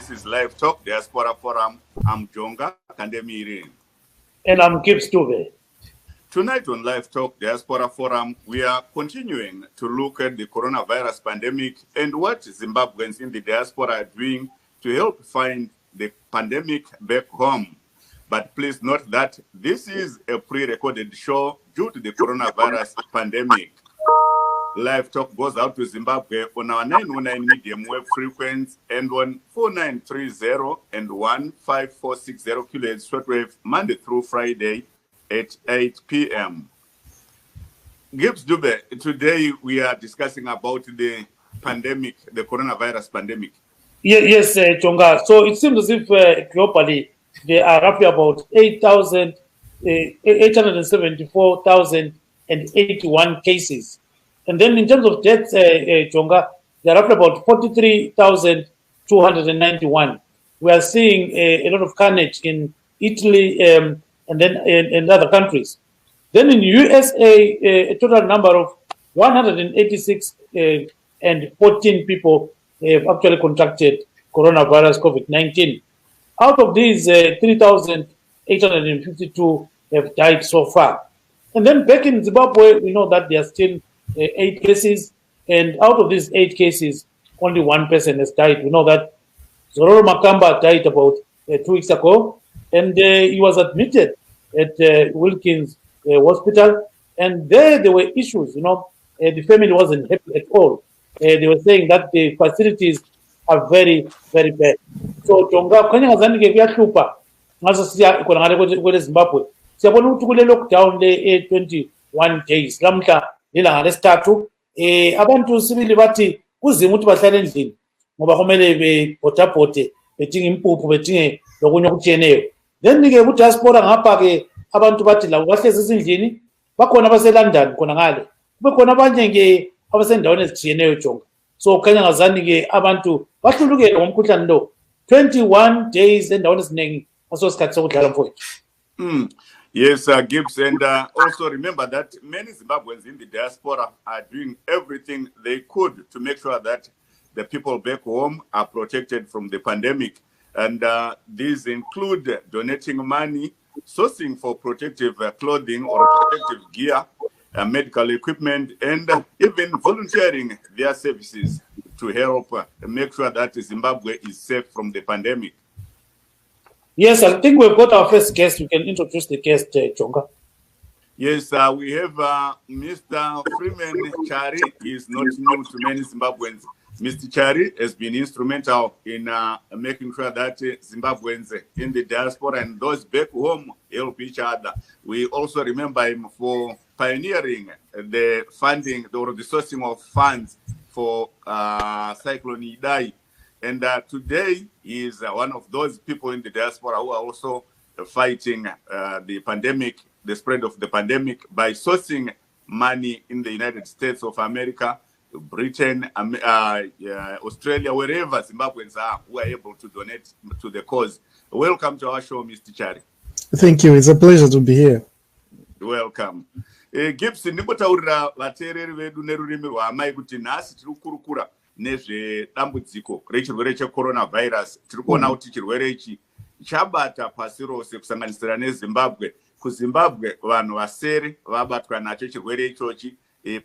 This is Livetalk, Diaspora Forum. I'm Jonga Kandemiri. And I'm Gibbs Dube. Tonight on Livetalk, Diaspora Forum, we are continuing to look at the coronavirus pandemic and what Zimbabweans in the diaspora are doing to help find the pandemic back home. But please note that this is a pre-recorded show due to the coronavirus pandemic. Livetalk goes out to Zimbabwe on our 909 medium wave frequency and on 4930 and 15460 kHz shortwave Monday through Friday at 8 p.m. Gibbs Dube, today we are discussing about the pandemic, the coronavirus pandemic. Yes, Chonga. So it seems as if globally there are roughly about 874,081 cases. And then in terms of deaths, Chonga, there are roughly about 43,291. We are seeing a lot of carnage in Italy and then in other countries. Then in USA, a total number of 186 and 14 people have actually contracted coronavirus COVID-19. Out of these, 3,852 have died so far. And then back in Zimbabwe, we know that there are still 8 cases, and out of these 8 cases, only 1 person has died. We know that Zororo Makamba died about 2 weeks ago, and he was admitted at Wilkins Hospital, and there were issues. The family wasn't happy at all. They were saying that the facilities are very, very bad. So, Jonga, kwenye ngazani kuyahlupa ngaso siya khona ngale kwele Zimbabwe. Siyabona ukuthi kule lockdown le 21 days lamhla lilanga lesithathu abantu sibili bathi kuzima ukuthi bahlale endlini ngoba kumele bebhothabhothe bedinga impuphu bedinge lokunye okutshiyeneyo. Then ke ku diaspora ngapha ke abantu bathi labo bahlezi ezindlini bakhona baseLondon khona ngale. Kube khona abanye ke abasendaweni ezitshiyeneyo Jonga. So khanya ngazani ke abantu bahlulukele ngomkhuhlane lo 21 days endaweni eziningi asosikhathi sokudlala mfowethu. Yes, Gibbs, and also remember that many Zimbabweans in the diaspora are doing everything they could to make sure that the people back home are protected from the pandemic. And these include donating money, sourcing for protective clothing or protective gear, medical equipment, and even volunteering their services to help make sure that Zimbabwe is safe from the pandemic. Yes, I think we've got our first guest. We can introduce the guest, Chonga. Yes, we have Mr. Freeman Chari. He is not new to many Zimbabweans. Mr. Chari has been instrumental in making sure that Zimbabweans in the diaspora and those back home help each other. We also remember him for pioneering the funding or the sourcing of funds for Cyclone Idai. And today he is one of those people in the diaspora who are also fighting the pandemic, the spread of the pandemic, by sourcing money in the United States of America, Britain, Australia, wherever Zimbabweans are who are able to donate to the cause. Welcome to our show, Mr. Chari. Thank you. It's a pleasure to be here. Welcome. Gibson, ndimbotaurira vateereri vedu nerurimi rwamai kuti nhasi tiri kukurukura nezvedambudziko rechirwere checoronavirus. Tiri kuona kuti chirwere ichi chabata pasi rose kusanganisira neZimbabwe. KuZimbabwe vanhu vasere vabatwa nacho chirwere ichochi.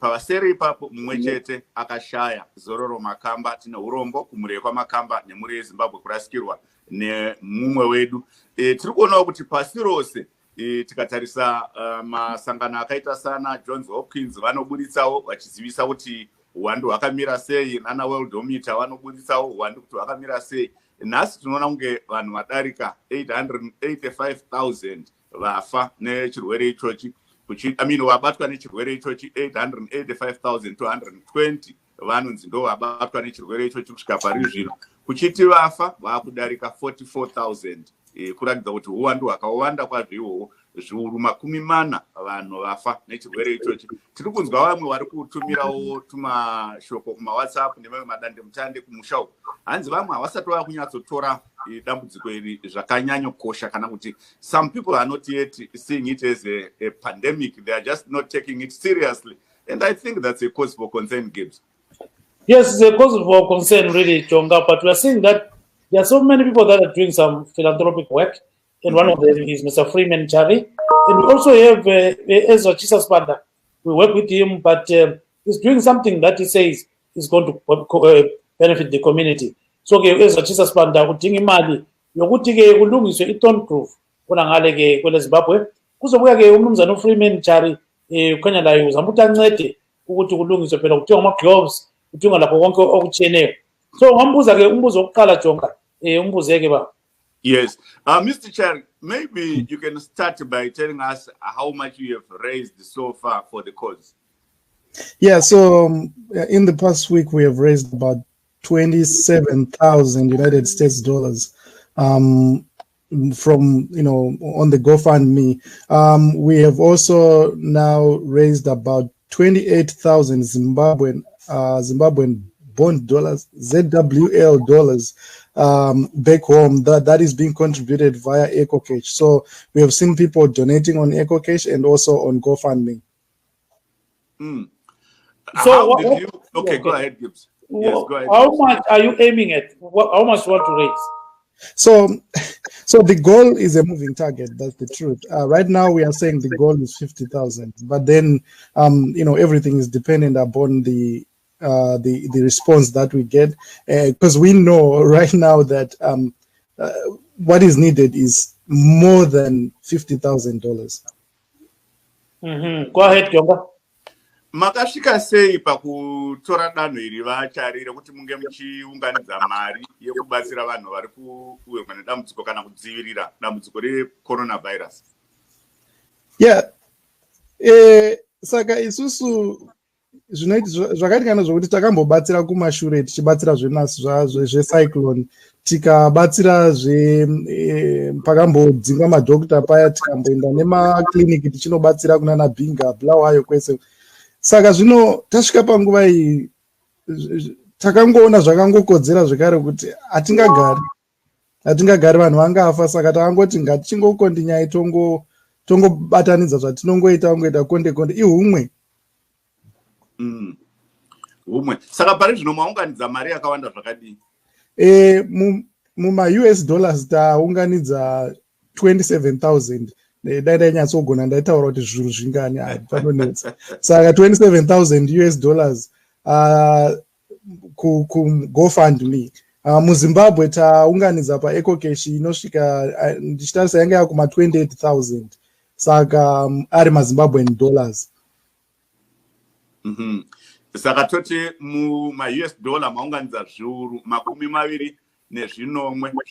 Pavasere ipapo mumwe chete akashaya, Zororo Makamba. Tine urombo kumureye kwaMakamba nemhuri yeZimbabwe kurasikirwa nemumwe wedu. Tiri kuonawo kuti pasi rose tikatarisa masangano akaita sana Johns Hopkins vanobuditsawo vachizivisa kuti uwandu hwakamira sei, nana Worldometer vanobuditsawo uwandu kuti hwakamira sei. Nhasi tinoona kunge vanhu vadarika 885,000 vafa nechirwere ichochi. Vabatwa nechirwere ichochi 885,220 vanonzi ndo vabatwa nechirwere ichochi kusvika pari zvino. Kuchiti vafa vakudarika 44,000. Kuratidza kuti uwandu hwakawanda kwazvo ihwohwo, zviuru 40 vanhu vafa nechirwere ichochi. Tiri kunzwa vamwe vari kutumirawo tumashoko kumaWhatsApp nemamwe madandemutande kumusha uko. Hanzi vamwe havasati vava kunyatsotora dambudziko iri zvakanyanyokosha, kana kuti some people are not yet seeing it as a pandemic. They are just not taking it seriously. And I think that's a cause for concern, Gibbs. Yes, it's a cause for concern, really, Chonga. But we are seeing that there are so many people that are doing some philanthropic work, and one of them is Mr. Freeman Chari. And we also have Ezra Chisaspanda. We work with him, but he's doing something that he says is going to benefit the community. So Ezra Chisaspanda udinga imali yokuthi ke kulungiswe i-Thorn Grove kuna ngale ke kwele Zimbabwe. Kuzobuya ke umnumzana uFreeman Chari ukhanya layo uzama ukuthi ancede ukuthi kulungiswe phela kuthiwa ama-gloves kudinga lapho konke okutshiyeneyo. So ngambuza ke umbuzo wokuqala Jonga umbuzeke ba. Yes. Mr. Chair, maybe you can start by telling us how much you have raised so far for the cause. Yeah, so in the past week, we have raised about 27,000 United States dollars from, on the GoFundMe. We have also now raised about 28,000 Zimbabwean bond dollars, ZWL dollars, back home. That is being contributed via EcoCash. So we have seen people donating on EcoCash and also on GoFundMe. So okay, go ahead, Gibbs. Yes, go ahead. How much are you aiming at? How much you want to raise? So the goal is a moving target. That's the truth. Right now we are saying the goal is 50,000, but then everything is dependent upon the response that we get, because we know right now that what is needed is more than $50,000. Go ahead, Jonga. Makasvika sei pakutora danho iri vacharire kuti munge muchiunganidza mari yekubatsira vanhu vari kuwirwa nedambudziko kana kudzivirira dambudziko recoronavirus? Yeah. Saka isusu zvakaiti kana zvokuti takambobatsira kumashure tichibatsira zvenasi zvecyclone, tikabatsira pakambodzingwa madhokita paya, tikamboenda nemakliniki tichinobatsira kunana Binga Bulawayo kwese. Saka zvino tasvika panguva iyi takangoona zvakangokodzera zvekare kuti hatingagari vanhu vangafa, saka takangoti ngatichingokondi nyaya tongobatanidza zvatinongoita konde ihumwe. Umwe. Saka pari zvino maunganidza mari yakawanda zvakadii? Muma-US dollars taunganidza 27,000. Dai nyatsogona ndaitaura kuti zviru zvingani panonetsa. Saka 27,000 US dollars GoFundMe. MuZimbabwe taunganidza paEcoCash inosvika ndichitarisa yanga yakuma 28,000. Saka ari maZimbabwean dollars. Saka toti muma-US dollar maunganidza zviuru 20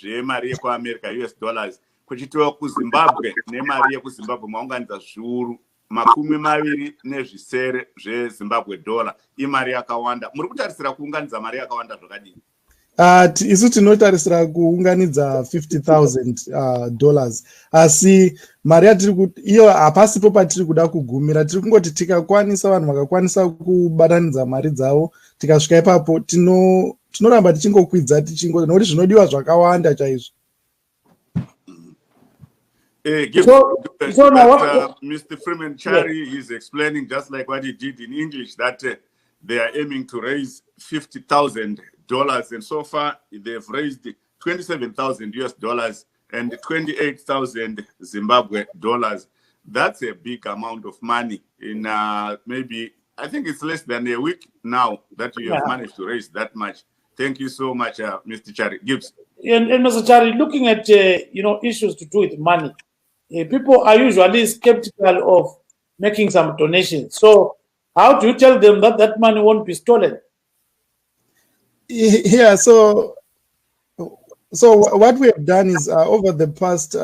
zvemari yekuAmerica US dollars. Kuchitiwa kuZimbabwe nemari yekuZimbabwe maunganidza zviuru 20 zveZimbabwe dollar. Imari yakawanda. Muri kutarisira kuunganidza mari yakawanda zvakadii? Isu tinotarisira kuunganidza 50,000 dollars. Asi mari iyo hapasipo patiri kuda kugumira. Tiri kungoti tikakwanisa, vanhu vakakwanisa kubatanidza mari dzavo, tikasvika ipapo tinoramba tichingokwidza nokuti zvinodiwa zvakawanda chaizvo. Mr. Freeman Chari is explaining, just like what he did in English, that they are aiming to raise $50,000, and so far they've raised 27,000 US dollars and 28,000 Zimbabwe dollars. That's a big amount of money in maybe, I think it's less than a week now that you have managed to raise that much. Thank you so much, Mr. Chari. Gibbs. And Mr. Chari, looking at issues to do with money, people are usually skeptical of making some donations. So how do you tell them that that money won't be stolen? Yeah, so what we have done is over the past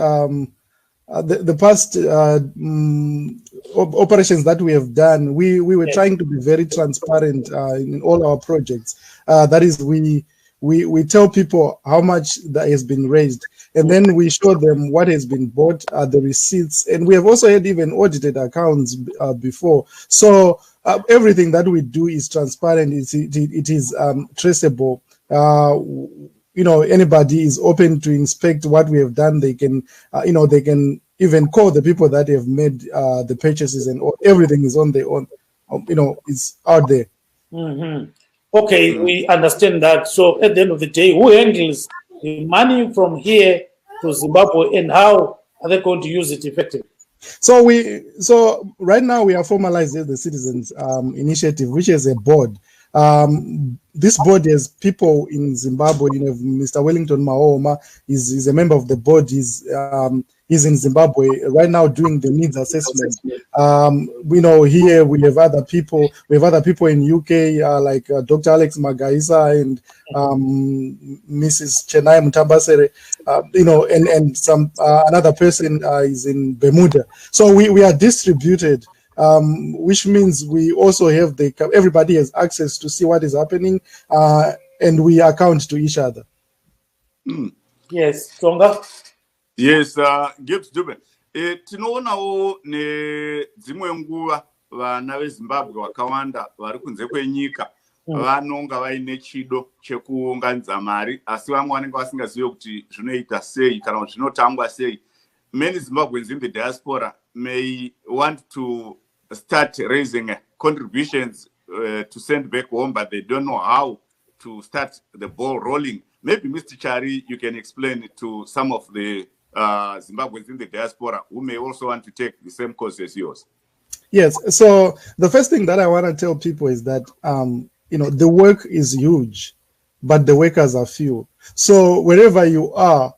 operations that we have done, we were trying to be very transparent in all our projects. That is, we tell people how much that has been raised, and then we show them what has been bought, the receipts, and we have also had even audited accounts before. So everything that we do is transparent. It is traceable. Anybody is open to inspect what we have done. They can, they can even call the people that have made the purchases, and everything is on their own. It's out there. Okay, we understand that. So at the end of the day, who handles the money from here to Zimbabwe, and how are they going to use it effectively? So right now we are formalizing the Citizens Initiative, which is a board. This board has people in Zimbabwe. You know, Mr. Wellington Mahoma is a member of the board. He's in Zimbabwe right now doing the needs assessment. We know here we have other people. We have other people in UK like Dr. Alex Magaisa and Mrs. Chenai Mutambasere. You know, and some another person is in Bermuda. So we are distributed. Which means we also have everybody has access to see what is happening, and we account to each other. Yes, Tonga. Yes, Gibbs Dube. Tinoonawo nedzimwe nguva vana veZimbabwe vakawanda vari kunze kwenyika vanonga vaine chido chekuunganidza mari, asi vamwe vanenge vasingazivi kuti zvinoita sei kana kuti zvinotangwa sei. Many Zimbabweans in the diaspora may want to start raising contributions to send back home, but they don't know how to start the ball rolling. Maybe Mr. Chari, you can explain it to some of the Zimbabweans in the diaspora who may also want to take the same course as yours. Yes. So the first thing that I want to tell people is that you know, the work is huge, but the workers are few. So wherever you are,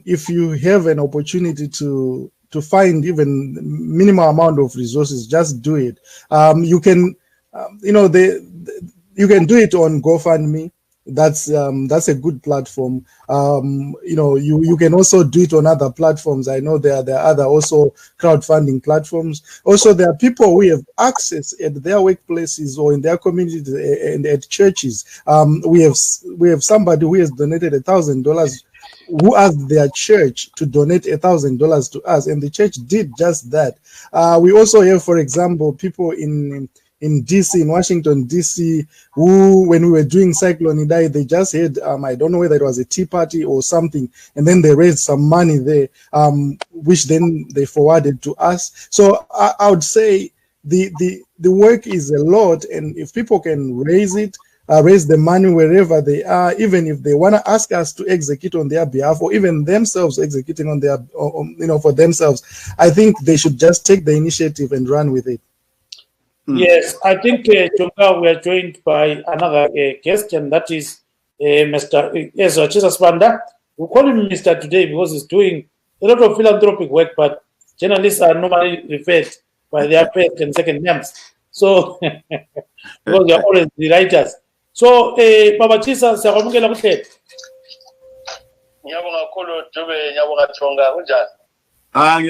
if you have an opportunity to find even minimal amount of resources, just do it. You can, you know, you can do it on GoFundMe. That's a good platform. You know, you can also do it on other platforms. I know there are other also crowdfunding platforms. Also, there are people who have access at their workplaces or in their communities and at churches. We have somebody who has donated $1,000, who asked their church to donate $1,000 to us, and the church did just that. We also have, for example, people in DC, in Washington, DC, who, when we were doing Cyclone Idai, they just had, I don't know whether it was a tea party or something, and then they raised some money there, which then they forwarded to us. So I would say the work is a lot, and if people can raise the money wherever they are, even if they want to ask us to execute on their behalf, or even themselves executing on their, you know, for themselves, I think they should just take the initiative and run with it. Yes, I think, Tonga, we are joined by another guest, and that is Mr. Chisaswanda. We call him Mr. today because he's doing a lot of philanthropic work, but journalists are normally referred by their first and second names. So, because they are always the writers. So, Baba Chisa, Saramukela Kutet. Nyabonga Kolo Dube, Nyabonga Tonga, Unja. We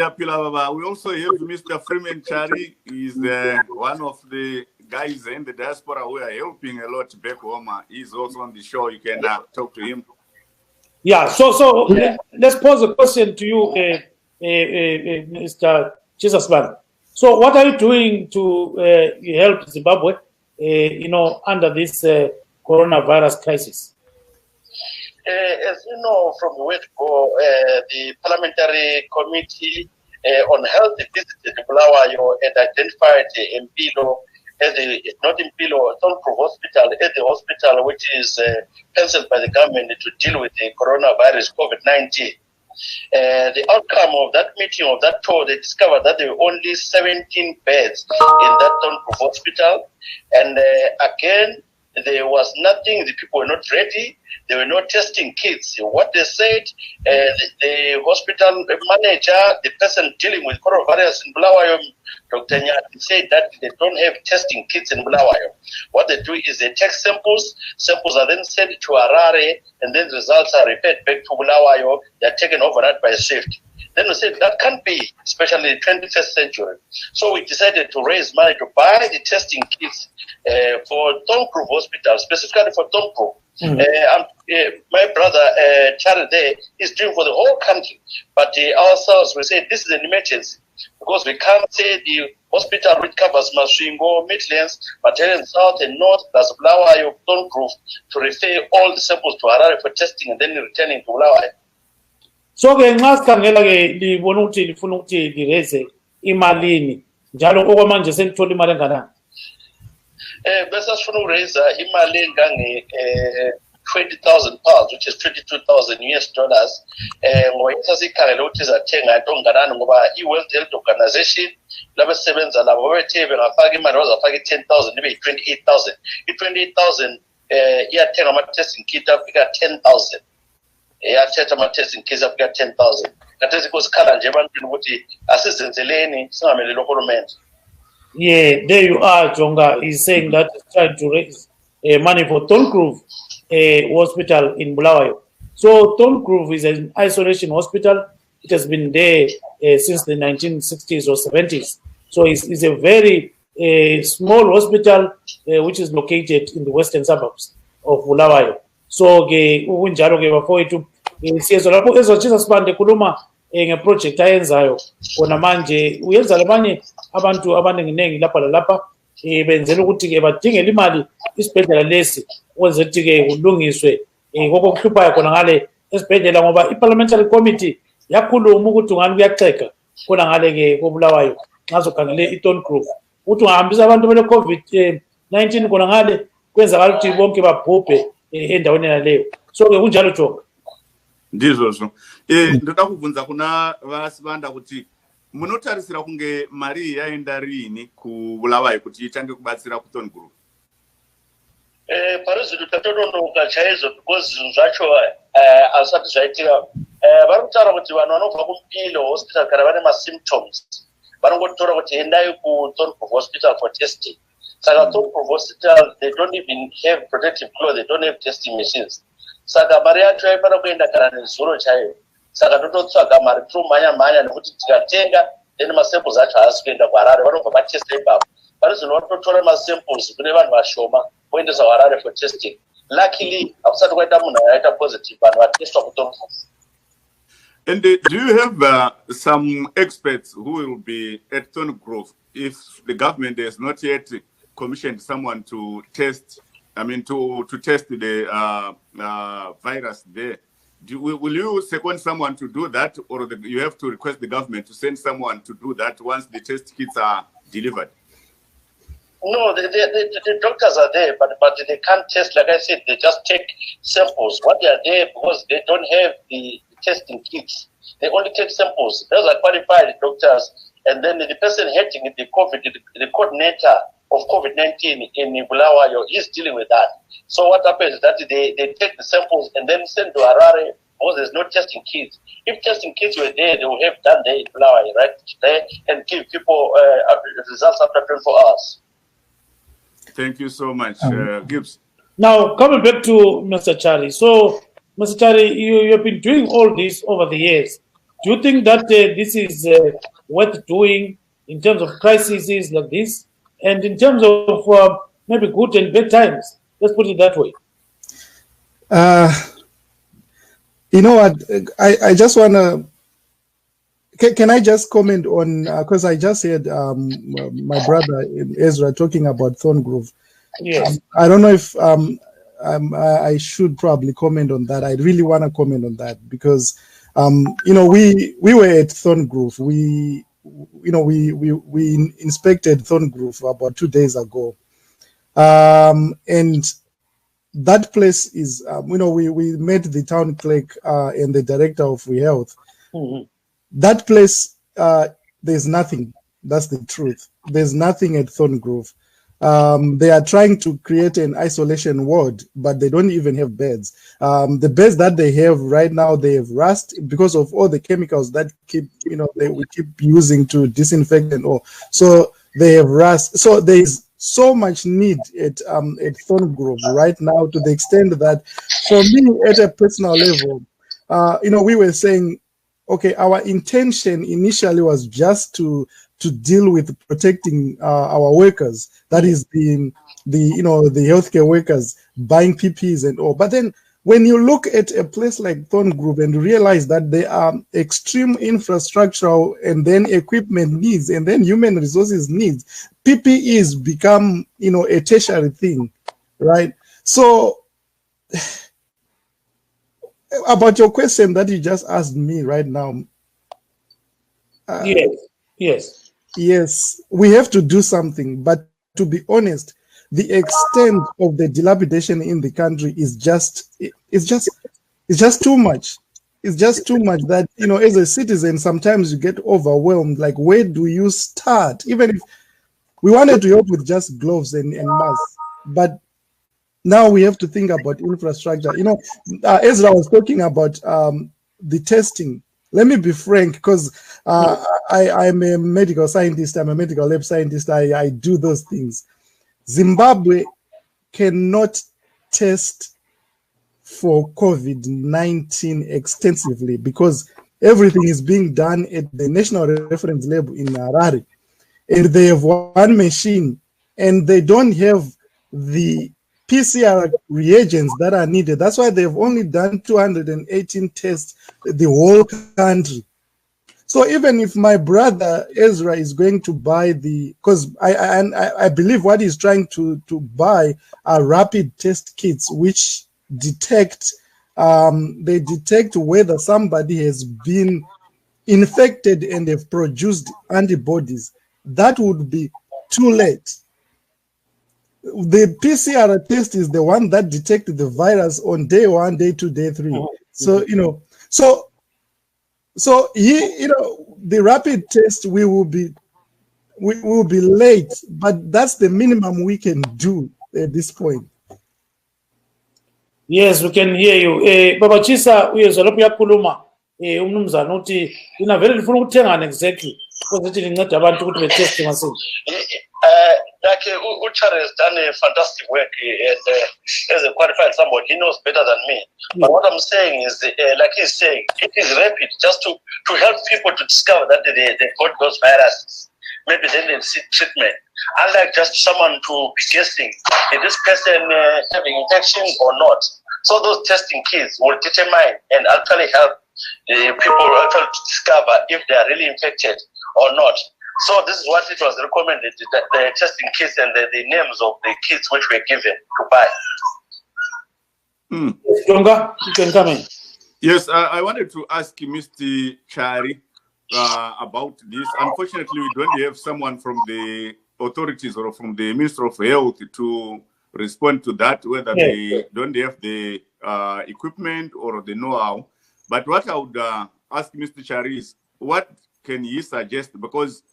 also have Mr. Freeman Chari. He's one of the guys in the diaspora who are helping a lot back home. He's also on the show. You can talk to him. Yeah, so let's pose a question to you, Mr. Chisasman. So what are you doing to help Zimbabwe, you know, under this coronavirus crisis? As you know, from the word go, the Parliamentary Committee on Health visited Bulawayo and identified Mpilo as not Mpilo, Thornproof Hospital, as the hospital which is cancelled by the government to deal with the coronavirus, COVID-19. The outcome of that meeting, of that tour, they discovered that there were only 17 beds in that Thornproof Hospital. And again, there was nothing, the people were not ready, they were not testing kits. What they said, the hospital manager, the person dealing with coronavirus in Bulawayo, Dr. Nyati, said that they don't have testing kits in Bulawayo. What they do is they take samples are then sent to Harare, and then results are referred back to Bulawayo, they are taken overnight by shift. Then we said that can't be, especially in the 21st century. So we decided to raise money to buy the testing kits for Thornproof Hospital, specifically for Thornproof. My brother Charlie there is doing for the whole country, but ourselves we say this is an emergency because we can't say the hospital which covers Masvingo, Midlands, Material South and North, plus Bulawayo, Thornproof, to refer all the samples to Harare for testing and then returning to Bulawayo. So ke nxa sikhangela ke libona ukuthi lifuna ukuthi lireze imalini njalo okwamanje selithola imali enganani? Bese sifuna ukuraise imali engange 20,000 pounds, which is 22,000 US dollars. Ngoba sasikhangela ukuthi izathenga into onganani ngoba i-World Health Organization labasebenza labo bethe bengafaka imali bazafaka i-10,000 ibe yi-28,000. I-28,000 iyathenga ama-testing kit afika 10,000. Iyathetha ama-testing kits afika 10,000. Kathesi kusikhala nje ebantwini ukuthi asizenzeleni singameleli uhulumende. Yeah, there you are, Jonga. He's saying that he's trying to raise money for Tongrove Hospital in Bulawayo. So Tongrove is an isolation hospital. It has been there since the 1960s or 70s. So it's a very small hospital which is located in the western suburbs of Bulawayo. So unjalo ke bafowethu siyezo lapho ezochisa sibande kuluma ngeproject ayenzayo kona manje uyenza labanye abantu abanenginengi lapha lalapha benzela ukuthi ke badingele imali isibhedlela lesi ukwenza ukuthi ke kulungiswe kokuhluphayo khona ngale esibhedlela ngoba i-parliamentary committee yakhuluma ukuthi ngani kuyaxeka khona ngale ke kobulawayo ngazokhangele iTongrove ukuthi ungahambisa abantu bele COVID-19 khona ngale kwenzakala ukuthi bonke babhubhe endaweni naleyo. So ke kunjalo Jonga. Ndizvo ndoda kubvunza kuna vasibanda kuti munotarisira kunge mari yaenda rini kubulawayo kuti itange kubatsira kuTongrove? Parizvi tatononoka chaizvo because zvinhu zvacho hazvisati zvaitika. Vari kutaura kuti vanhu vanobva kuMpilo hospital kana vane masymptoms vanongotora kuti endai kuTongrove hospital for testing. Saka Tongrove hospital, they don't even have protective clothes, they don't have testing machines. Saka mari yacho yaifana kuenda kana nezuro chaiyo. Saka tototsvaga mari tomhanya nekuti tikatenga then masamples acho haasi kuenda kuHarare vanobva vatesta ipapo. Parizvino vanototora masamples kune vanhu vashoma voendesa kuHarare for testing. Luckily hakusati kwaita munhu akaita positive vanhu vatestwa kuTongrove. And do you have some experts who will be at Tongrove if the government has not yet commissioned someone to test? I mean, to test the virus there. Will you second someone to do that, or you have to request the government to send someone to do that once the test kits are delivered? No, the doctors are there, but they can't test. Like I said, they just take samples. What they are there because they don't have the testing kits. They only take samples. Those are qualified doctors. And then the person heading the COVID, the coordinator of COVID-19 in Bulawayo is dealing with that. So what happens is that they take the samples and then send to Harare because there's no testing kits. If testing kits were there, they would have done there in Bulawayo, right? There and give people results after 24 hours. Thank you so much, Gibbs. Now, coming back to Mr. Charlie. So, Mr. Charlie, you have been doing all this over the years. Do you think that this is worth doing in terms of crises like this? And in terms of maybe good and bad times? Let's put it that way. You know what? I just want to... Can I just comment on... Because I just heard my brother Ezra talking about Tongrove. Yes. I don't know if I should probably comment on that. I really want to comment on that because... you know, we were at Tongrove. We inspected Tongrove about 2 days ago, and that place is, you know, we met the town clerk and the director of health. Mm-hmm. That place, there's nothing. That's the truth. There's nothing at Tongrove. They are trying to create an isolation ward, but they don't even have beds. The beds that they have right now, they have rust because of all the chemicals that we keep using to disinfect and all. So they have rust. So there is so much need at Tongrove right now, to the extent that for me at a personal level, you know, we were saying, okay, our intention initially was just to deal with protecting our workers, that is the healthcare workers, buying PPEs and all. But then when you look at a place like Tongrove and realize that there are extreme infrastructural and then equipment needs and then human resources needs, PPEs become, you know, a tertiary thing, right? So about your question that you just asked me right now. Yes, we have to do something, but to be honest, the extent of the dilapidation in the country is just too much. It's just too much that, you know, as a citizen, sometimes you get overwhelmed. Like, where do you start? Even if we wanted to help with just gloves and masks, but now we have to think about infrastructure. You know, Ezra was talking about the testing. Let me be frank, because I'm a medical scientist. I'm a medical lab scientist. I do those things. Zimbabwe cannot test for COVID-19 extensively because everything is being done at the National Reference Lab in Harare. And they have one machine, and they don't have the PCR reagents that are needed. That's why they've only done 218 tests the whole country. So even if my brother Ezra is going to buy because I believe what he's trying to buy are rapid test kits, which detect whether somebody has been infected and have produced antibodies. That would be too late. The PCR test is the one that detects the virus on day 1, day 2, day 3. So, you know, the rapid test, we will be late, but that's the minimum we can do at this point. Yes, we can hear you. Baba Chisa, uyezolophi yakhuluma umnumzana uthi ina vele lifuna ukuthengana exactly because ithi linceda abantu ukuthi beteste masinya. Like Uchar has done a fantastic work, and as a qualified somebody, he knows better than me. But what I'm saying is, like he's saying, it is rapid just to help people to discover that they got those viruses. Maybe then they seek treatment. Unlike just someone to be guessing, is this person having infection or not? So those testing kits will determine and actually help people actually to discover if they are really infected or not. So this is what it was recommended, that the testing kits and the names of the kits which were given to buy. Tonga, you can come in. Yes, I wanted to ask Mr. Chari about this. Unfortunately, we don't have someone from the authorities or from the Ministry of Health to respond to that, whether they don't have the equipment or the know-how. But what I would ask Mr. Chari is, what can he suggest? Because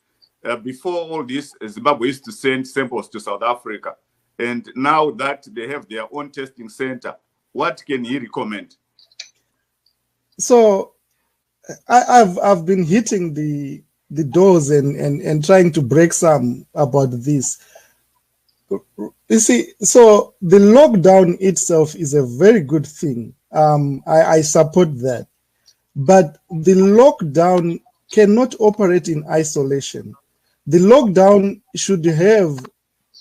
before all this, Zimbabwe used to send samples to South Africa. And now that they have their own testing center, what can he recommend? So I've been hitting the doors and trying to break some about this. You see, so the lockdown itself is a very good thing. I support that. But the lockdown cannot operate in isolation. The lockdown should have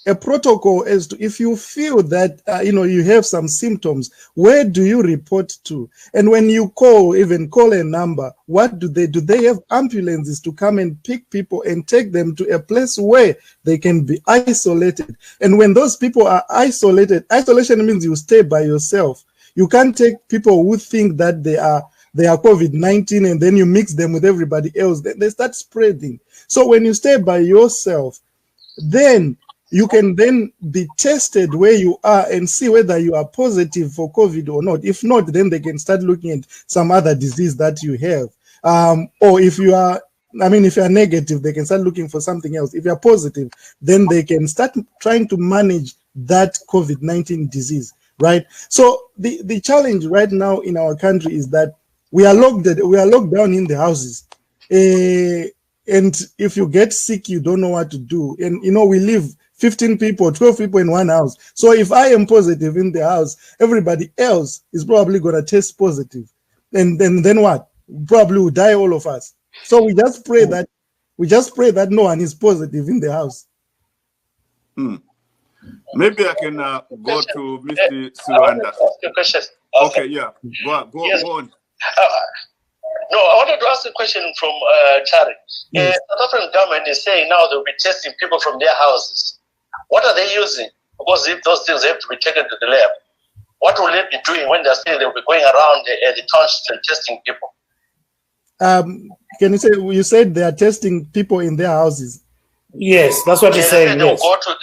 a protocol as to if you feel that you have some symptoms, where do you report to? And when you call a number, what do? They have ambulances to come and pick people and take them to a place where they can be isolated. And when those people are isolated, isolation means you stay by yourself. You can't take people who think that they are COVID-19 and then you mix them with everybody else. They start spreading. So when you stay by yourself, then you can then be tested where you are and see whether you are positive for COVID or not. If not, then they can start looking at some other disease that you have. Or if you are negative, they can start looking for something else. If you are positive, then they can start trying to manage that COVID-19 disease, right? So the challenge right now in our country is that we are locked down in the houses. And if you get sick, you don't know what to do. And, we live 15 people, 12 people in one house. So if I am positive in the house, everybody else is probably going to test positive. And then what? Probably will die, all of us. So we just pray that no one is positive in the house. Maybe I can go to Mr. Siwanda. Okay, yeah. Go on. No, I wanted to ask a question from Chari. Yes. South African government is saying now they'll be testing people from their houses. What are they using? Because if those things have to be taken to the lab, what will they be doing when they're saying they'll be going around the townships and testing people? Can you say, you said they are testing people in their houses? Yes, that's what he's saying. They'll yes. go to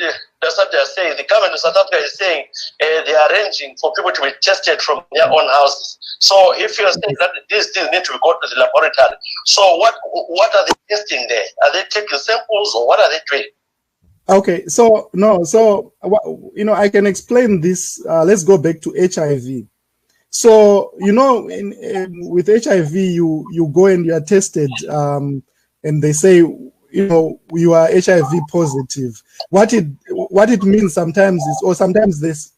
That's what they're saying. The government of South Africa is saying they are arranging for people to be tested from their own houses. So if you're saying that these things need to go to the laboratory, so what are they testing there? Are they taking samples or what are they doing? Okay, so no, so I can explain this. Let's go back to HIV. So with HIV, you go and you are tested, and they say you are HIV positive. What it means sometimes is, or sometimes this.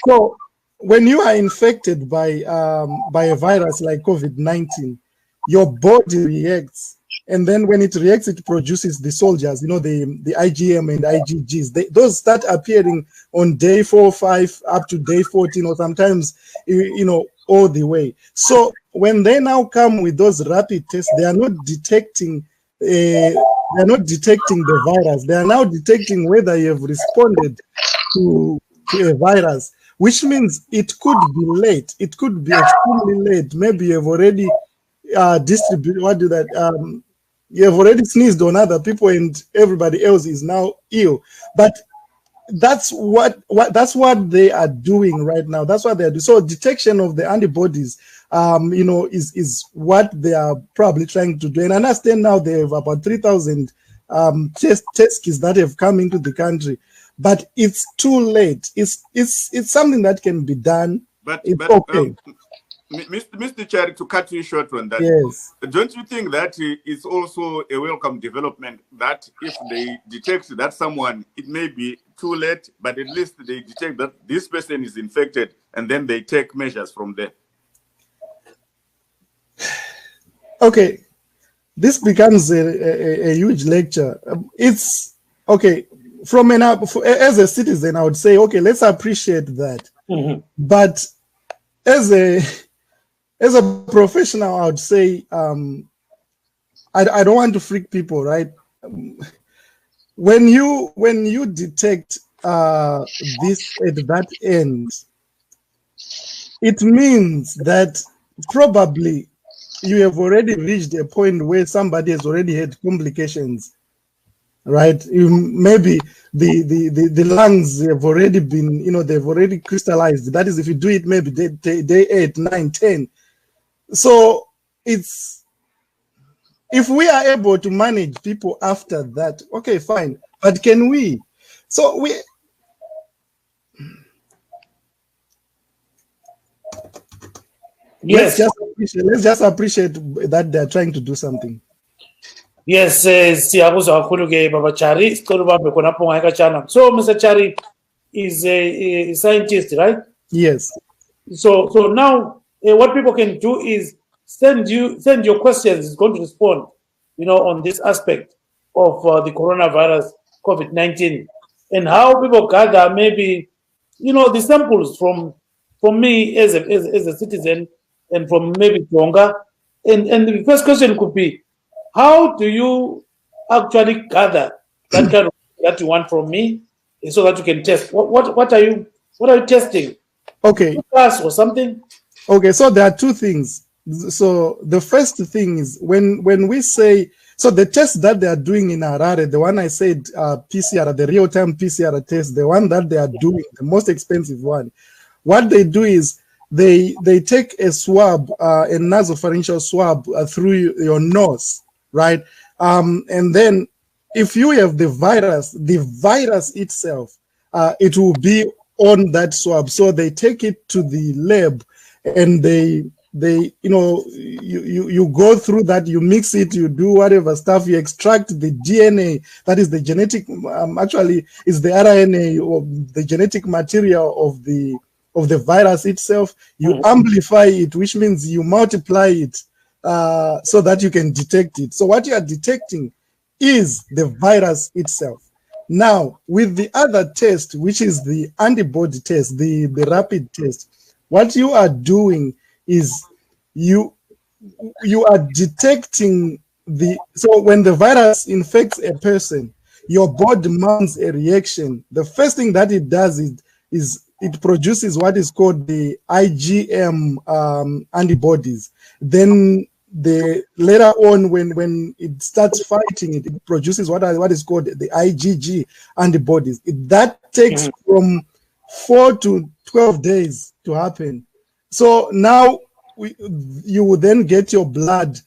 So when you are infected by a virus like COVID-19, your body reacts. And then when it reacts, it produces the soldiers, the IgM and IgGs. Those start appearing on day 4 or 5 up to day 14, or sometimes, all the way. So when they now come with those rapid tests, they are not detecting the virus. They are now detecting whether you have responded to a virus, which means it could be late. It could be extremely late. Maybe you have already you have already sneezed on other people and everybody else is now ill. But that's what they are doing right now. That's what they are doing. So detection of the antibodies is what they are probably trying to do. And I understand now they have about 3,000 test kits that have come into the country, but it's too late. It's something that can be done. But okay. Mr. Chari, to cut you short on that, yes. Don't you think that it's also a welcome development that if they detect that someone, it may be too late, but at least they detect that this person is infected and then they take measures from there? Okay, this becomes a huge lecture. It's okay. As a citizen, I would say, okay, let's appreciate that. Mm-hmm. But as a professional, I would say I don't want to freak people, right? When you detect this at that end, it means that probably you have already reached a point where somebody has already had complications, right? Maybe the lungs have already been, they've already crystallized. That is, if you do it maybe day 8, 9, 10. So if we are able to manage people after that, okay, fine. But can we? So yes. Let's just appreciate that they're trying to do something. Yes, siyabuzwa kakhulu ke Baba Chari, sicela ubambe khonapho ngayikatshana. So Mr. Chari is a scientist, right? Yes. So now what people can do is send your questions. It's going to respond, on this aspect of the coronavirus, COVID-19, and how people gather maybe, the samples from me as a citizen and from maybe Tonga. And the first question could be, how do you actually gather that kind of that you want from me so that you can test? What are you testing? Okay. Or something? Okay, so there are two things. So the first thing is when we say, so the test that they are doing in Harare, the one I said PCR, the real-time PCR test, the one that they are doing, the most expensive one, what they do is they take a swab, a nasopharyngeal swab through your nose, right? And then if you have the virus itself, it will be on that swab. So they take it to the lab and they you go through that, you mix it, you do whatever stuff, you extract the DNA, that is the genetic, actually is the RNA or the genetic material of the virus itself. You amplify it, which means you multiply it so that you can detect it. So what you are detecting is the virus itself. Now, with the other test, which is the antibody test, the rapid test, what you are doing is you are detecting so when the virus infects a person, your body mounts a reaction. The first thing that it does is it produces what is called the IgM antibodies. Then the later on when it starts fighting, it produces what is called the IgG antibodies. That takes from 4 to 12 days to happen. So now you will then get your blood,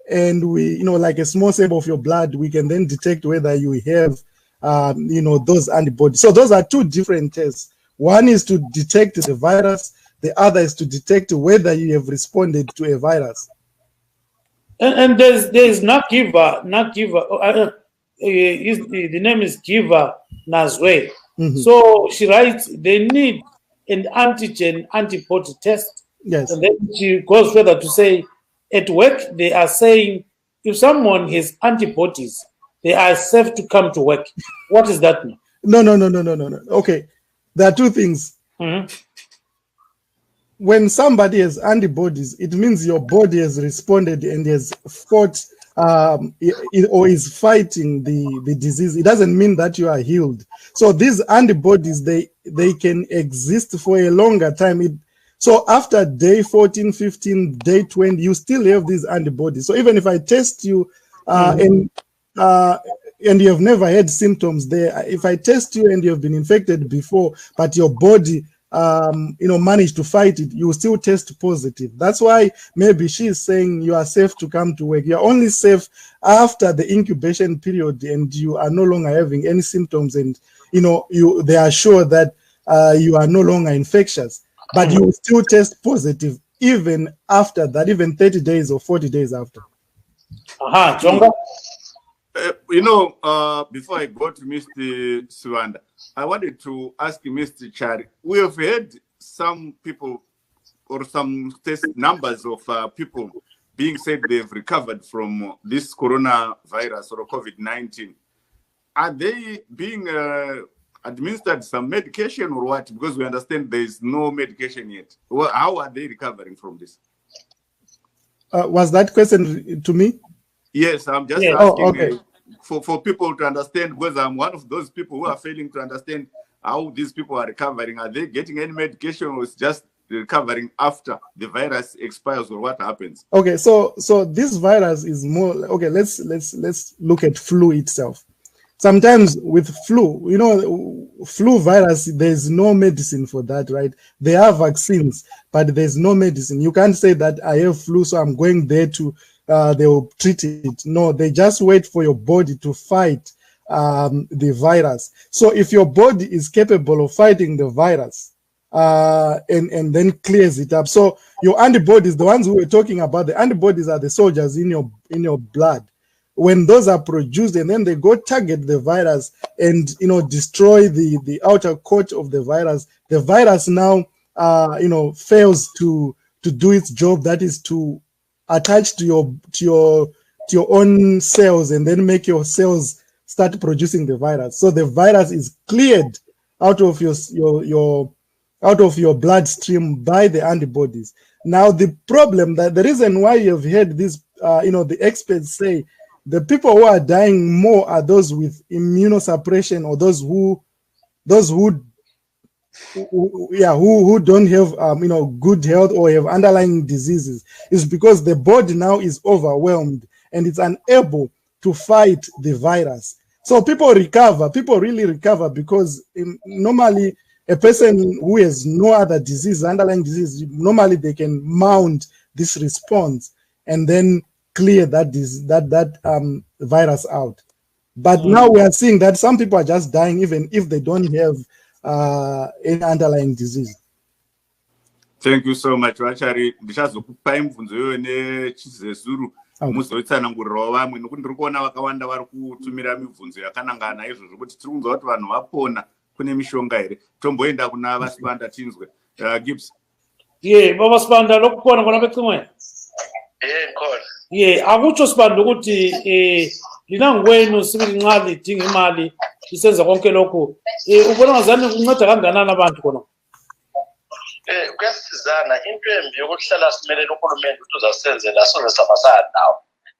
and like a small sample of your blood, we can then detect whether you have those antibodies. So those are two different tests. One is to detect the virus, the other is to detect whether you have responded to a virus. And there's Nakiva. The name is Kiva Nazwe. So she writes they need an antigen antibody test. Yes. And then she goes further to say at work they are saying if someone has antibodies, they are safe to come to work. What is that mean? No. Okay. There are two things. When somebody has antibodies, it means your body has responded and has fought or is fighting the disease. It doesn't mean that you are healed. So these antibodies, they can exist for a longer time. So after day 14, 15, day 20, you still have these antibodies. So even if I test you and you have never had symptoms there, if I test you and you have been infected before, but your body managed to fight it, you still test positive. That's why maybe she's saying you are safe to come to work. You're only safe after the incubation period and you are no longer having any symptoms, and they are sure that you are no longer infectious, but you still test positive even after that, even 30 days or 40 days after. Jonga? Before I go to Mr. Suwanda, I wanted to ask Mr. Chari. We have had some people or some test numbers of people being said they've recovered from this coronavirus or COVID-19. Are they being administered some medication or what? Because we understand there is no medication yet. Well, how are they recovering from this? Was that question to me? Yes, I'm just asking for people to understand, because I'm one of those people who are failing to understand how these people are recovering. Are they getting any medication, or is just recovering after the virus expires, or what happens? Okay, so this virus is more okay. Let's look at flu itself. Sometimes with flu, flu virus, there's no medicine for that, right? There are vaccines, but there's no medicine. You can't say that I have flu, so I'm going there to they will treat it. No, they just wait for your body to fight the virus. So if your body is capable of fighting the virus and then clears it up, so your antibodies, the ones we were talking about, the antibodies are the soldiers in your blood. When those are produced and then they go target the virus and destroy the outer coat of the virus now fails to do its job, that is to attach to your own cells and then make your cells start producing the virus. So the virus is cleared out of your bloodstream by the antibodies. Now the problem, that the reason why you've heard this, the experts say the people who are dying more are those with immunosuppression, or those who don't have good health or have underlying diseases, is because the body now is overwhelmed and it's unable to fight the virus. So people really recover, because normally a person who has no other disease, underlying disease, normally they can mount this response and then clear that virus out. But now we are seeing that some people are just dying even if they don't have any underlying disease. Thank you so much, Wachari. Ndichazokupa imvunzo iyoyo nechizezuru muzotsanangurirawo vamwe, nokuti ndiri kuona vakawanda vari kutumira mibvunzo yakanangana izvozvo, kuti tiri kunzwa kuti vanhu vapona, kune mishonga here. Tomboenda kuna Vasibanda tinzwe. Gibbs. Baba Sibanda lokukona kona becimwe. Khona. Akutsho Sibanda ukuthi linangwenu sibili nxa lidinga imali lisenza konke lokho. Ubona ngazani kunceda kanganani abantu khona? Kuyasizana into embi yokuhlala simelele uhulumende ukuthi uzasenzela soze sabasana nawo.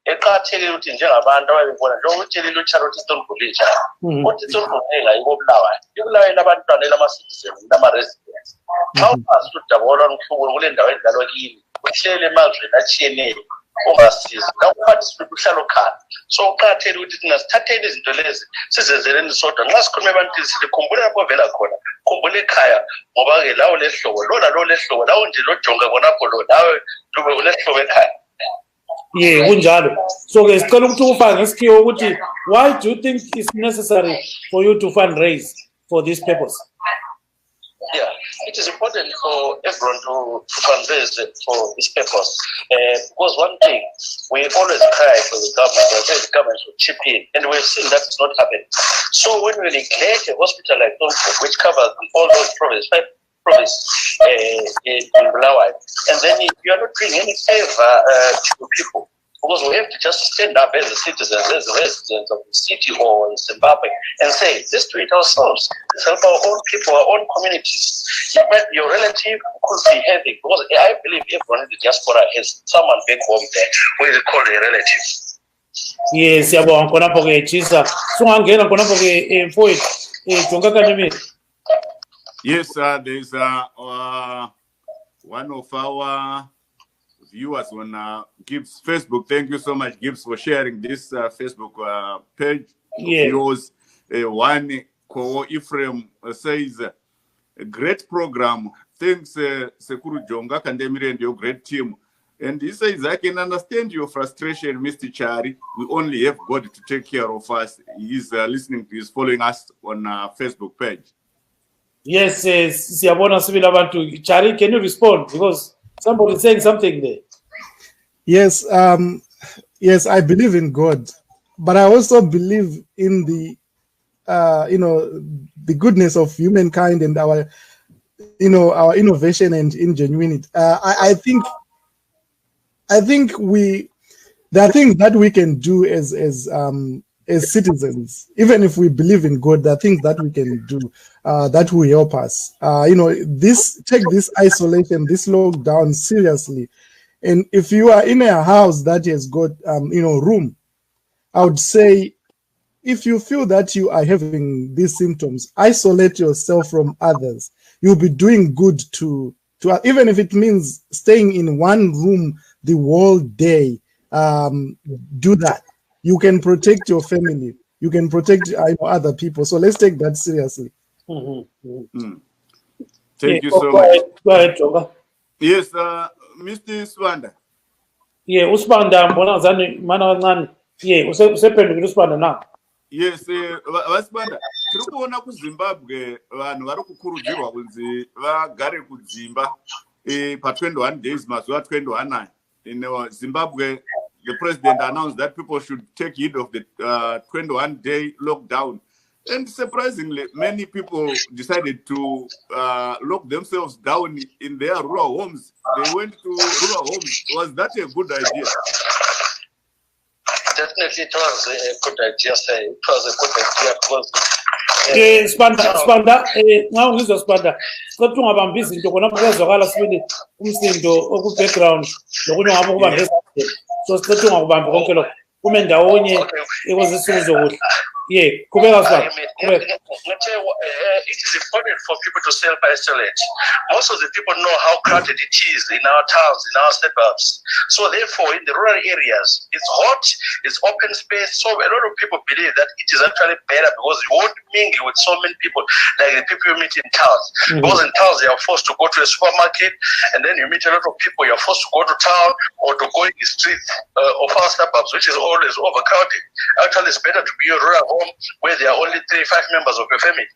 Eqhathekile ukuthi njengabantu ababebona njengokutshelile uCharlotte Stone-Bulitsha ukuthi Stone-Bulitsha ikobulawayo. Ibulawayo labantwana elama-citizens nama-residents. Xa ukwazi ukuthi dabola umhlubulo kule ndawo edlalwa kini, uhlele emazweni atshiyeneyo, ungasiza nakuparticipate uhlala ukhala so uqathele ukuthi thina sithathele izinto lezi sizenzeleni sodwa nxa sikhuluma ebantwini sikhumbule lapho vela khona khumbule ekhaya ngoba-ke lawo lehlobo lo nalo lehlobo lawo nje lojonga khonapho lo nawe lube ulehlobo ekhaya. Yeah, kunjalo. So ke sicela ukuthi ufake ngesikhiwo ukuthi why do you think it's necessary for you to fundraise for this purpose? Yeah, it is important for everyone to fundraise for this purpose. Because one thing, we always cry for the government, we say the government should chip in, and we've seen that's not happening. So when we neglect a hospital like Donko, which covers all those provinces, 5 provinces in Bulawayo, and then you are not doing any favor to people. Because we have to just stand up as citizens, as residents of the city or in Zimbabwe, and say, let's do it ourselves. Let's help our own people, our own communities. Your relative could be having, because I believe everyone in the diaspora has someone back home there who is called a relative. Yes, yabo khonapho ke chisa. So angena khonapho ke mfowethu jonga kanjani? Yes, there's one of our viewers on Gibbs Facebook. Thank you so much, Gibbs, for sharing this Facebook page of yours. One Ko Ephraim says, a great program. Thanks, Sekuru Jonga Kandemire and your great team. And he says, I can understand your frustration, Mr. Chari. We only have God to take care of us. He's listening to, he's following us on Facebook page. Yes, siyabona sibili abantu. Chari, can you respond? Because somebody is saying something there. Yes, yes, I believe in God, but I also believe in the, the goodness of humankind and our, our innovation and ingenuity. I think there are things that we can do as citizens, even if we believe in God. There are things that we can do that will help us. Take this isolation, this lockdown seriously. And if you are in a house that has got room, I would say, if you feel that you are having these symptoms, isolate yourself from others. You'll be doing good to even if it means staying in one room the whole day. Do that. You can protect your family. You can protect other people. So let's take that seriously. Thank you so much. Go ahead, Jonga. Yes, Mr. Swanda. Yeah, Usbanda mbona zani mana kancane. Yeah, usephendukile Usbanda na. Yes, Vasbanda. Tiri kuona kuZimbabwe vanhu vari kukurudzirwa kunzi vagare kudzimba pa 21 days mazuva 21. In Zimbabwe, the president announced that people should take heed of the 21-day lockdown. And surprisingly, many people decided to lock themselves down in their rural homes. They went to rural homes. Was that a good idea? Definitely, it was a good idea. It was a good idea because. Spanda, now ngizwa Spanda. Kodwa ungabamba izinto khona kuyazwakala sibili umsindo oku background lokunye ngabe kubamba so sicela ungakubambi konke lokho kume ndawonye ekozisuku zokuhle. Yeah, it is important for people to self-isolate. Most of the people know how crowded it is in our towns, in our suburbs. So therefore, in the rural areas, it's hot, it's open space. So a lot of people believe that it is actually better because you won't mingle with so many people like the people you meet in towns. Because in towns, they are forced to go to a supermarket, and then you meet a lot of people. You're forced to go to town or to go in the street of our suburbs, which is always overcrowded. Actually, it's better to be a rural home where there are only 3-5 members of your family.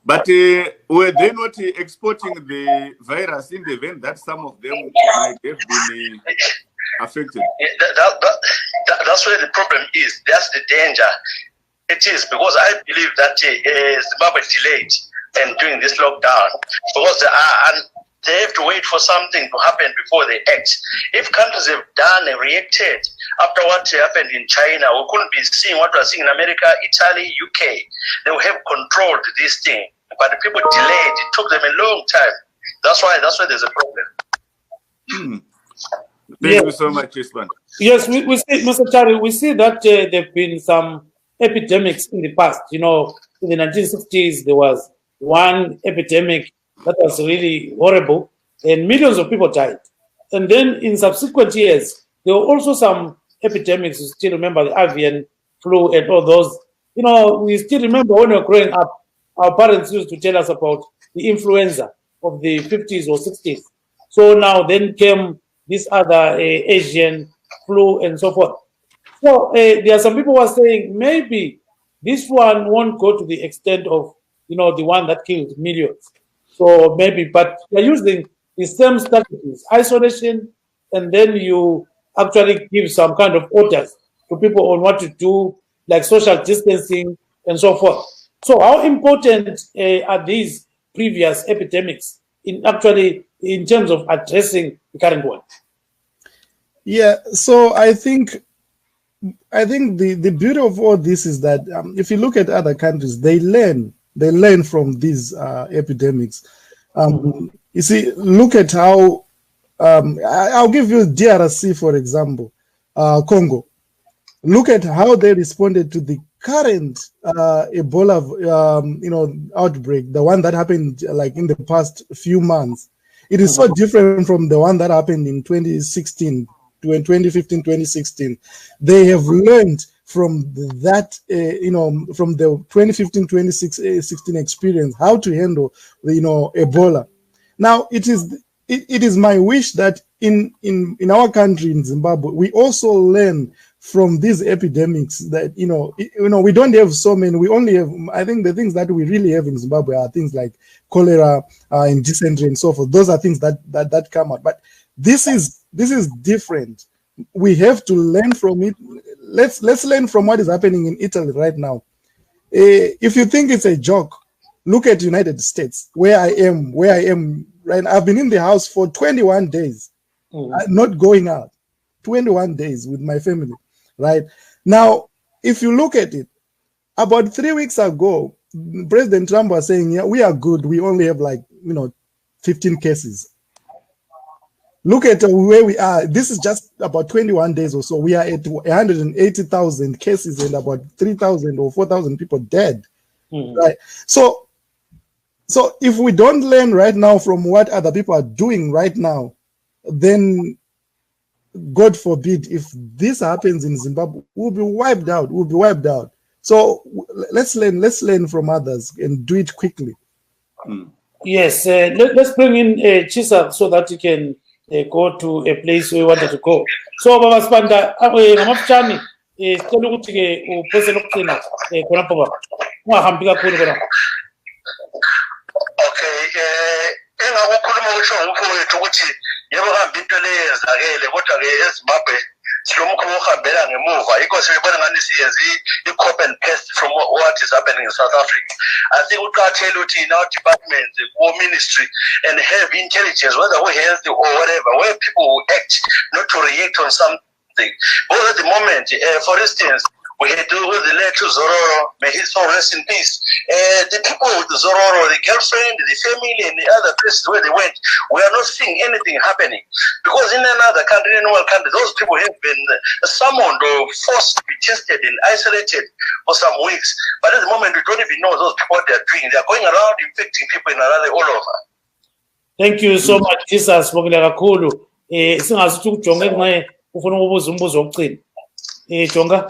But were they not exporting the virus in the event that some of them might have been affected? That's where the problem is. That's the danger. It is because I believe that Zimbabwe delayed in doing this lockdown because they have to wait for something to happen before they act. If countries have done and reacted after what happened in China, we couldn't be seeing what we're seeing in America, Italy, UK. They will have controlled this thing. But the people delayed. It took them a long time. That's why there's a problem. Thank you so much, Isman. Yes, we see, Mr. Chari, we see that there have been some epidemics in the past. In the 1960s, there was one epidemic that was really horrible, and millions of people died. And then in subsequent years, there were also some epidemics. You still remember the avian flu and all those. You know, we still remember when we were growing up, our parents used to tell us about the influenza of the 50s or 60s. So now then came this other Asian flu and so forth. So there are some people who are saying maybe this one won't go to the extent of, you know, the one that killed millions. So maybe, but they're using the same strategies, isolation, and then you actually give some kind of orders to people on what to do, like social distancing and so forth. So how important are these previous epidemics in actually in terms of addressing the current one? Yeah, so I think the beauty of all this is that if you look at other countries, they learn from these epidemics. You see, look at how I'll give you DRC, for example, Congo. Look at how they responded to the current Ebola outbreak, the one that happened like in the past few months. It is so different from the one that happened in 2016, 2015, 2016. They have learned from that, from the 2015, 2016 experience, how to handle, Ebola. Now, it is my wish that in our country, in Zimbabwe, we also learn from these epidemics that, we don't have so many. We only have, I think the things that we really have in Zimbabwe are things like cholera and dysentery and so forth. Those are things that come out. But this is different. We have to learn from it. Let's learn from what is happening in Italy right now. If you think it's a joke, look at the United States, where I am right now. I've been in the house for 21 days, not going out. 21 days with my family, right? Now, if you look at it, about 3 weeks ago, President Trump was saying, yeah, we are good. We only have 15 cases. Look at where we are. This is just about 21 days or so. We are at 180,000 cases and about 3,000 or 4,000 people dead, right? So if we don't learn right now from what other people are doing right now, then God forbid, if this happens in Zimbabwe, we'll be wiped out. So let's learn from others and do it quickly. Yes, let's bring in Chisa so that you can go to a place where you wanted to go. So, Baba Spanda, ngamafutshane sicela ukuthi-ke uphose lokugcina khonapho baba ungahambi kakhulu khona. Okay, engakukhuluma ukusho ngumfowethu ukuthi yebo hamba into leyenzakele kodwa-ke eZimbabwe silomkhuba ohambela ngemuva yikho sibona ngani siyenze i-copy and paste from what is happening in South Africa. I think uqathele ukuthi in our departments, war ministry, and have intelligence, whether we healthy or whatever, where people will act, not to react on something. But at the moment, for instance, we had to do the letter to Zororo, may his soul rest in peace. The people with the Zororo, the girlfriend, the family, and the other places where they went, we are not seeing anything happening. Because in another country, in one country, those people have been summoned or forced to be tested and isolated for some weeks. But at the moment, we don't even know those people what they are doing. They are going around infecting people in another all over. Thank you so much, Jesus. Sibongela kakhulu. Singazuthi uJonga nxa ufuna ukubuza umbuzo wokugcina. Jonga.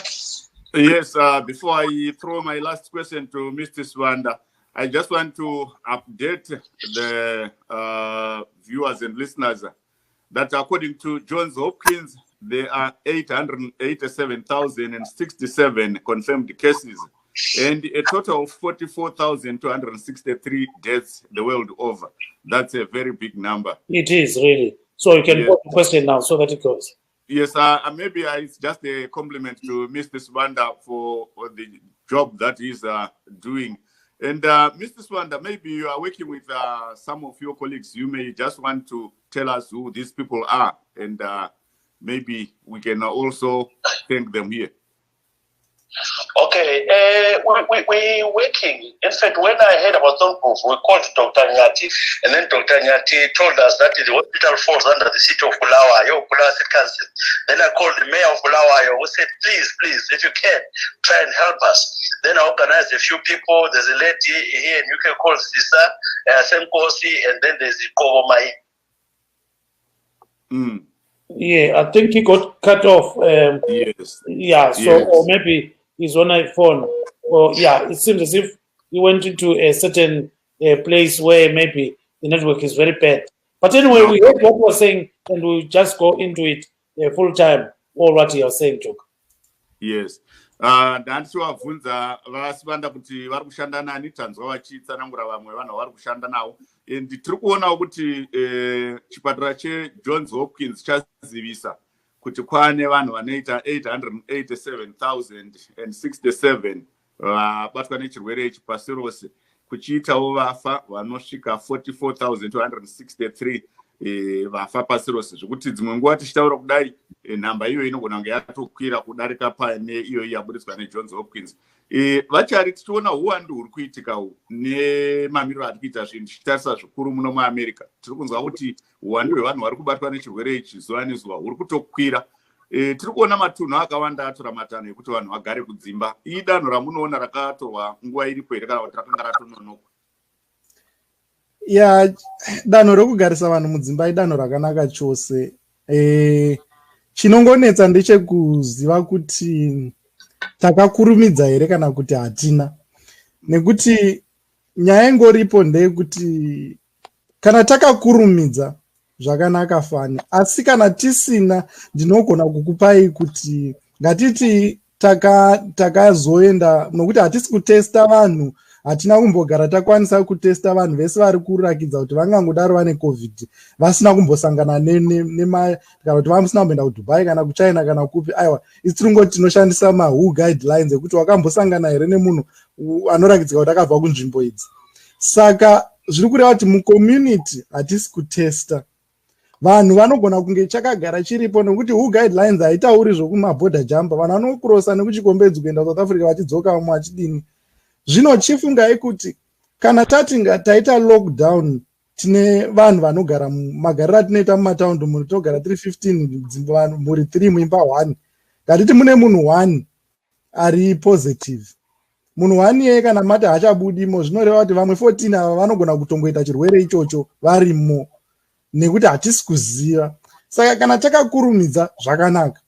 Yes, before I throw my last question to Mr. Swanda, I just want to update the viewers and listeners that according to Johns Hopkins, there are 887,067 confirmed cases and a total of 44,263 deaths the world over. That's a very big number. It is really. So you can put the question now so that it goes. Yes, maybe it's just a compliment to Mr. Swanda for the job that he's doing. And Mr. Swanda, maybe you are working with some of your colleagues. You may just want to tell us who these people are, and maybe we can also thank them here. Okay, we're working. In fact, when I heard about Thornproof, we called Dr. Nyati, and then Dr. Nyati told us that the hospital falls under the city of Bulawayo, Bulawayo City Council. Then I called the mayor of Bulawayo, who said, please, if you can, try and help us. Then I organized a few people. There's a lady here in UK called Sisa, Semkosi, and then there's Kogomai. Yeah, I think he got cut off. Yes. Yeah, so Yes. or maybe he's on a phone. Or yeah, it seems as if he went into a certain place where maybe the network is very bad. But anyway, we heard what was saying, and we'll just go into it full time. All what you are saying, Chuck. Yes. Ndandisivabvunza vasivanda kuti vari kushanda nani, tanzwa vachitsanangura vamwe vanhu vari kushanda navo. And tiri kuonawo kuti chipatara cheJohns Hopkins chazivisa kuti kwane vanhu vanoita 887,067 vabatwa nechirwere ichi pasi rose, kuchiitawo vafa vanosvika 44,263 vafa pasi rose, zvokuti dzimwe nguva tichitaura kudai nhamba iyoyo inogona kunge yatokwira kudarika pane iyoyi yaburitswa neJohns Hopkins. Vachari tichiona uwandu huri kuitika nemamiriro ari kuita zvinhu, tichitarisa zvikuru muno muAmerica tiri kunzwa kuti uwandu hwevanhu vari kubatwa nechirwere ichi zuva nezuva huri kutokwira. Tiri kuona matunhu akawanda atora matanho ekuti vanhu vagare kudzimba. Idanho ramunoona rakatorwa nguva iripo here kana kuti rakanga ratononoka? Ya, danho rokugarisa vanhu mudzimba idanho rakanaka chose. Chinongonetsa ndechekuziva kuti takakurumidza here kana kuti hatina, nekuti nyaya ingoripo ndeyekuti kana takakurumidza zvakanaka fani, asi kana tisina, ndinogona kukupai kuti ngatiti takazoenda, nokuti hatisi kutesta vanhu, hatina kumbogara takwanisa kutesta vanhu vese vari kurakidza kuti vangangodaro vane covid vasina kumbosangana kana kuti vasina kumboenda kuDubai kana kuChina kana kupi. Aiwa, isi tiringoti tinoshandisa WHO guidelines ekuti wakambosangana here nemunhu anorakidzika kuti akabva kunzvimbo idzi. Saka zviri kureva kuti mucommunity hatisi kutesta. Vanhu vanogona kunge chakagara chiripo, nekuti WHO guidelines haitauri zvokumaborder jumper, vanhu vanokurosa nekuchikombedzi kuenda South Africa vachidzoka vamwe vachidini. Zvino chifungai kuti kana tatinga taita lockdown, tine vanhu vanogara magariro atinoita mumataundi munhu togara 315 muri 3 muimba 1, ngatiti mune munhu 1 ari positive, munhu 1 yeye kana mati haachabudimo, zvinoreva kuti vamwe 14 ava vanogona kutongoita chirwere ichocho varimo, nekuti hatisi kuziva. Saka kana takakurumidza zvakanaka,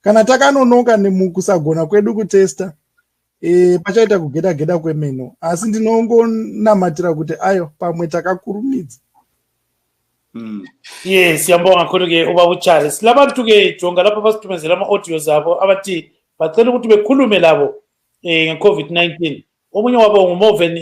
kana takanonoka nemukusagona kwedu kutesta, pachaita kugeda kwemeno, asi ndinongonamatira kuti ayo pamwe takakurumidza. Yes, yambonga khuluke ubaba uCharles. Labantu-ke jonga lapha basiphumezela ama-audios abo abathi bacela ukuthi bekhulume labo nge-COVID-19. Omunye wabo nguMoven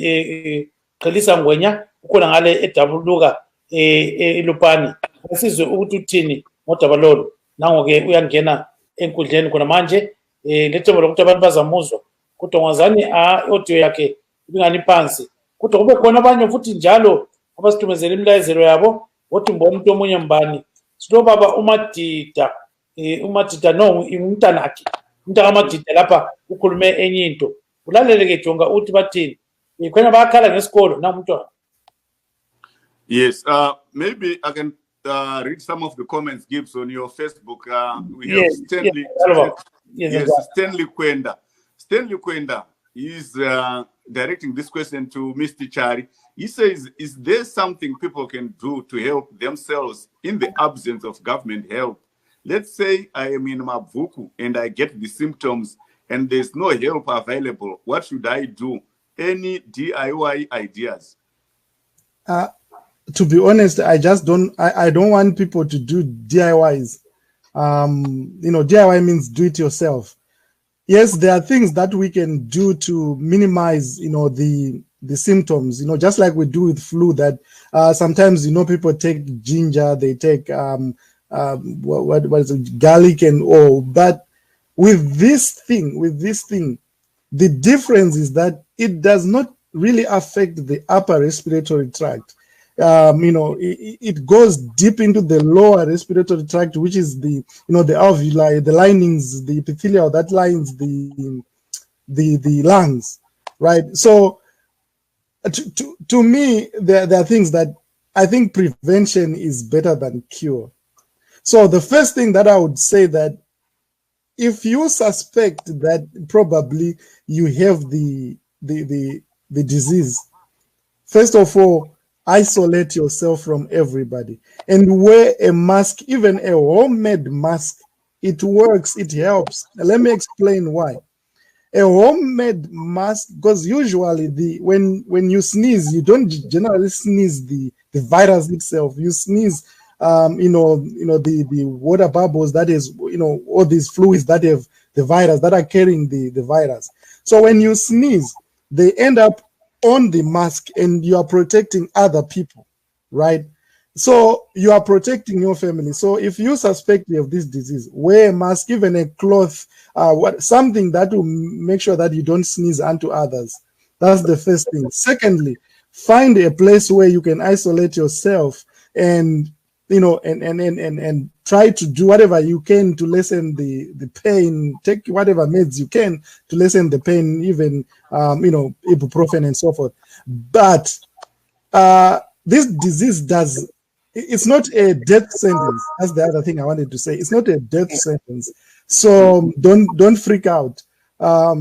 Qhelisa Ngwenya, ukhona ngale eDabuluka eLupani. Asizwe ukuthi uthini ngodaba lolu. Nango-ke uyangena enkundleni khona manje lethemba lokuthi abantu bazamuzwa. Kodwa ngwazani audio yakhe ibingani phansi, kodwa kube khona abanye futhi njalo abasithumezela imilayezelo yabo wothi mbona umuntu omunye mbani silo baba uMadida no umntanakhe umntaka kaMadida lapha ukhulume enye into. Ulalele-ke jonga uthi bathini khona bayakhala ngesikolo na umntwana. Yes, maybe I can read some of the comments, Gibbs, on your Facebook. We have Stanley. Yes, Stanley Kwenda. Stanley Kwenda is directing this question to Mr. Chari. He says, is there something people can do to help themselves in the absence of government help? Let's say I am in Mavuku and I get the symptoms and there's no help available. What should I do? Any DIY ideas? To be honest, I don't want people to do DIYs. DIY means do it yourself. Yes, there are things that we can do to minimize, the symptoms, just like we do with flu, that sometimes, people take ginger, they take, what is it, garlic and all. But with this thing, the difference is that it does not really affect the upper respiratory tract. It goes deep into the lower respiratory tract, which is the alveoli, the linings, the epithelial that lines the lungs, right? So to me, there are things that I think prevention is better than cure. So the first thing that I would say, that if you suspect that probably you have the disease, first of all, isolate yourself from everybody and wear a mask, even a homemade mask. It works, it helps. Let me explain why. A homemade mask, because usually when you sneeze, you don't generally sneeze the virus itself. You sneeze the water bubbles, that is, all these fluids that have the virus, that are carrying the virus. So when you sneeze, they end up on the mask and you are protecting other people, right? So you are protecting your family. So if you suspect you have this disease, wear a mask, even a cloth, something that will make sure that you don't sneeze onto others. That's the first thing. Secondly, find a place where you can isolate yourself and and try to do whatever you can to lessen the pain. Take whatever meds you can to lessen the pain, even ibuprofen and so forth. But this disease it's not a death sentence. That's the other thing I wanted to say. It's not a death sentence. So don't freak out.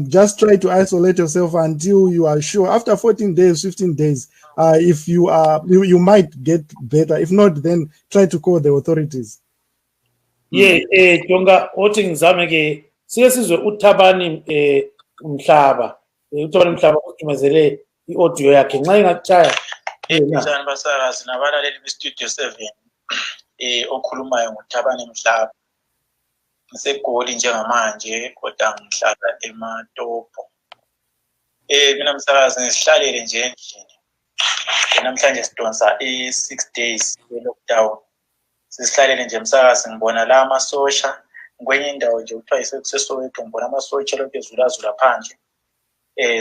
Just try to isolate yourself until you are sure. After 14 days, 15 days, if you might get better. If not, then try to call the authorities. Yeah, Jonga, othi ngizame ke siyesizwe uThabani Mhlaba. uThabani Mhlaba uthumezele iaudio yakhe nxa ingatshaya. Njani basakazi nabalaleli bestudio 7 okhulumayo nguThabani Mhlaba. Ngisegoli njengamanje kodwa ngihlala eMatopo. Mina msakazi ngisihlalele nje endlini. Namhlanje sidonsa 6 days lockdown. Sisihlalele nje msakazi ngibona la amasosha ngwenye indawo nje kuthiwa iseSoweto ngibona amasosha lokhu ezulazula phandle.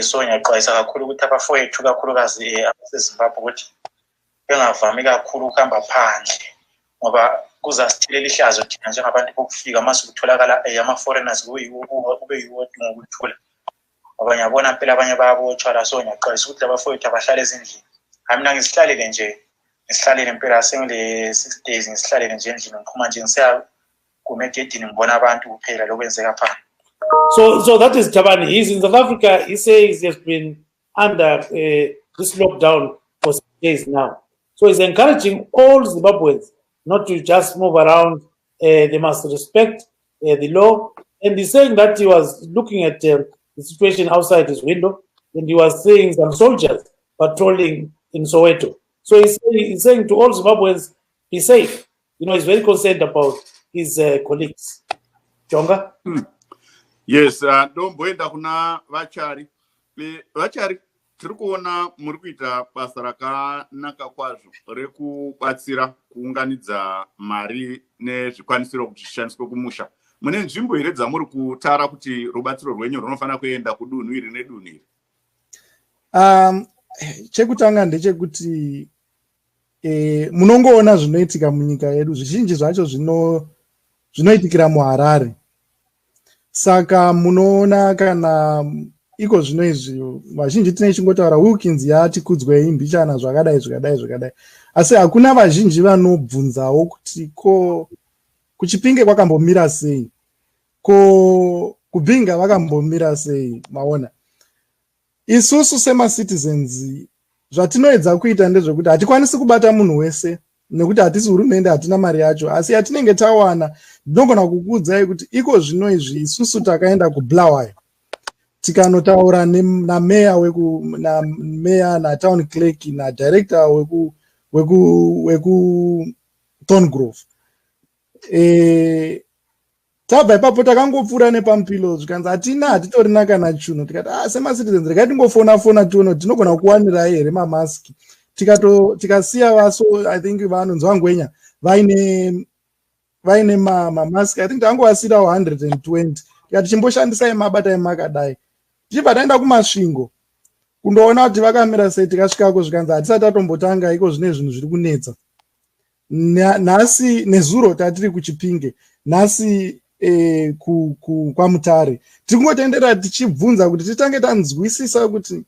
So ngiyaxwayisa kakhulu ukuthi abafowethu kakhulukazi abaseZimbabwe ukuthi bengavami kakhulu ukuhamba phandle ngoba kuzasithilela ihlazo thina njengabantu bokufika mase kutholakala ama-foreigners kube yiwo ngokuthula. Ngoba ngiyabona phela abanye bayabotshwa la, so ngiyaxwayisa ukuthi abafowethu abahlale ezindlini. Mina ngisihlalele nje, ngisihlalele impela sengile 6 days ngisihlalele nje endlini ngiphuma nje ngisiya kumegedini ngibona abantu kuphela lokwenzeka phandle. So that is Thabani. He's in South Africa. He says he has been under this lockdown for 6 days now. So he's encouraging all Zimbabweans not to just move around. They must respect the law. And he's saying that he was looking at the situation outside his window and he was seeing some soldiers patrolling in Soweto. So he's saying to all Zimbabweans, be safe. He's very concerned about his colleagues. Jonga? Yes, ndomboenda kuna vachari. Vachari, tiri kuona muri kuita basa rakanaka kwazvo rekubatsira kuunganidza mari nezvikwanisiro kuti zvishandiswe kumusha. Mune nzvimbo here dzamuri kutara kuti rubatsiro rwenyu runofanira kuenda kudunhu iri nedunhu iri? Chekutanga ndechekuti munongoona zvinoitika munyika yedu, zvizhinji zvacho zvinoitikira muHarare. Saka munoona kana iko zvino izvi vazhinji tinenge chingotaura Wilkins yatikudzwei mbichana zvakadai. Asi hakuna vazhinji vanobvunzawo kuti ko kuChipinge kwakambomira sei, ko kuBinga vakambomira sei. Maona isusu sema-citizens zvatinoedza kuita ndezvekuti hatikwanisi kubata munhu wese nekuti hatisi hurumende, hatina mari yacho, asi yatinenge tawana ndinogona kukuudzai kuti iko zvino izvi isusu takaenda kuBulawayo tikanotaura nameya natown clerk nadirector weku Thorngrove. Tabva ipapo takangopfuura nepampilo zvikanzi hatitorina kana chuno. Tikati sema-citizens regai tingofona tione tinogona kuwanirai here mamaski. Tikasiya vaso, I think vanonzi Vangwenya vaine mamaski, I think tangowasirawo 120. Tikati chimboshandisai mabatai makadai. Tichibva taenda kumasvingo kundoona kuti vakamira sei, tikasvikako zvikanzi hatisati tatombotanga iko zvine zvinhu zviri kunetsa. Nhasi nezuro tatiri kuChipinge, nhasi kwaMutare, tiri kungotenderera tichibvunza kuti titange tanzwisisa kuti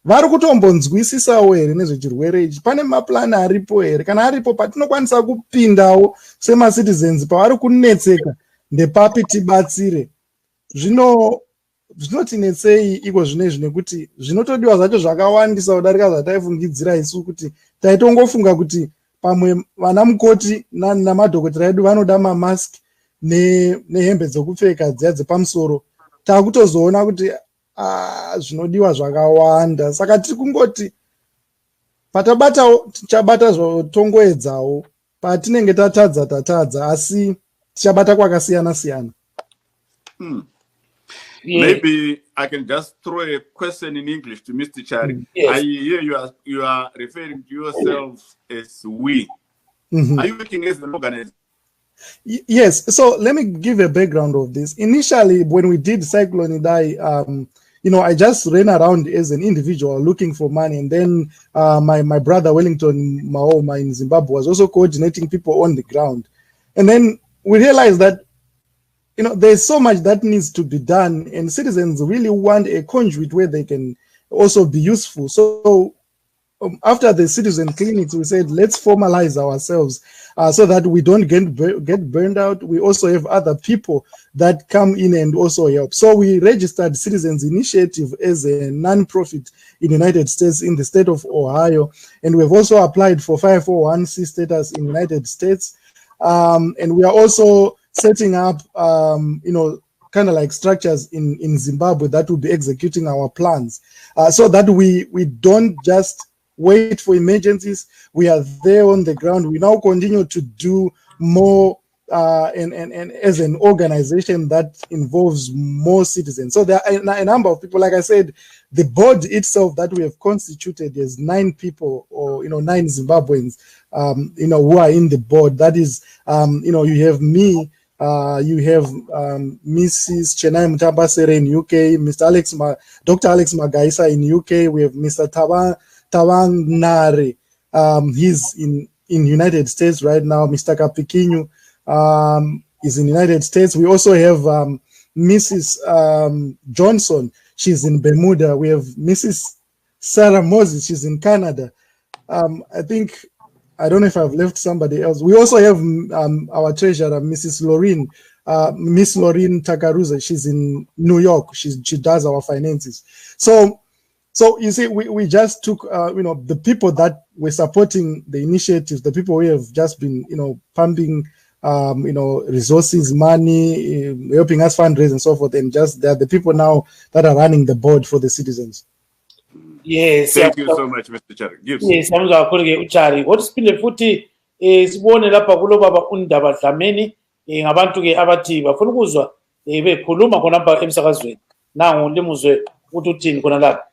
vari kutombonzwisisawo here nezvechirwere ichi, pane maplani aripo here, kana aripo patinokwanisa kupindawo sema-citizens pavari kunetseka ndepapi tibatsire. Zvinotinetsei iko zvinezvi nekuti zvinotodiwa zvacho zvakawandisa kudarika zvataifungidzira isu kuti taitongofunga kuti pamwe vana mukoti namadhokotera edu vanoda mamask nehembe dzokupfeka dziya dzepamusoro. Takutozoona kuti zvinodiwa zvakawanda, saka tiri kungoti patabatawo tichabata zvotongoedzawo, patinenge tatadza asi tichabata kwakasiyana siyana. Maybe I can just throw a question in English to Mr. Chari. Yes. I hear you are referring to yourself as we. Are you working as an organizer? Yes. So let me give a background of this. Initially, when we did Cyclone Idai, I just ran around as an individual looking for money, and then my brother Wellington Maoma in Zimbabwe was also coordinating people on the ground, and then we realized that there's so much that needs to be done, and citizens really want a conduit where they can also be useful. So after the citizen clinics, we said, let's formalize ourselves so that we don't get burned out. We also have other people that come in and also help. So we registered Citizens Initiative as a non-profit in the United States, in the state of Ohio. And we've also applied for 501c status in the United States. And we are also setting up, kind of like structures in Zimbabwe that will be executing our plans so that we don't just wait for emergencies. We are there on the ground. We now continue to do more and as an organization that involves more citizens. So there are a number of people. Like I said, the board itself that we have constituted is 9 people, or 9 Zimbabweans, who are in the board. That is, you have me. You have Mrs. Chenai Mutambasere in UK, Dr. Alex Magaisa in UK. We have Mr. Tawang Nare. He's in United States right now. Mr. Kapikinyu is in United States. We also have Mrs. Johnson. She's in Bermuda. We have Mrs. Sarah Moses. She's in Canada. I don't know if I've left somebody else. We also have our treasurer, Miss Lorraine Takaruza. She's in New York. She does our finances. So you see, we just took the people that were supporting the initiatives, the people who have just been pumping resources, money, helping us fundraise and so forth, and just they're the people now that are running the board for the citizens. Yes. Thank you so much, Mr. Chari. Yes, samuzwa kakhulu-ke uChari. Kodwa siphinde futhi sibone lapha kulo baba uNdaba Dlamini ngabantu-ke abathi bafuna ukuzwa bekhuluma khonapha emsakazweni. Nangu limuzwe ukuthi uthini khona lapha.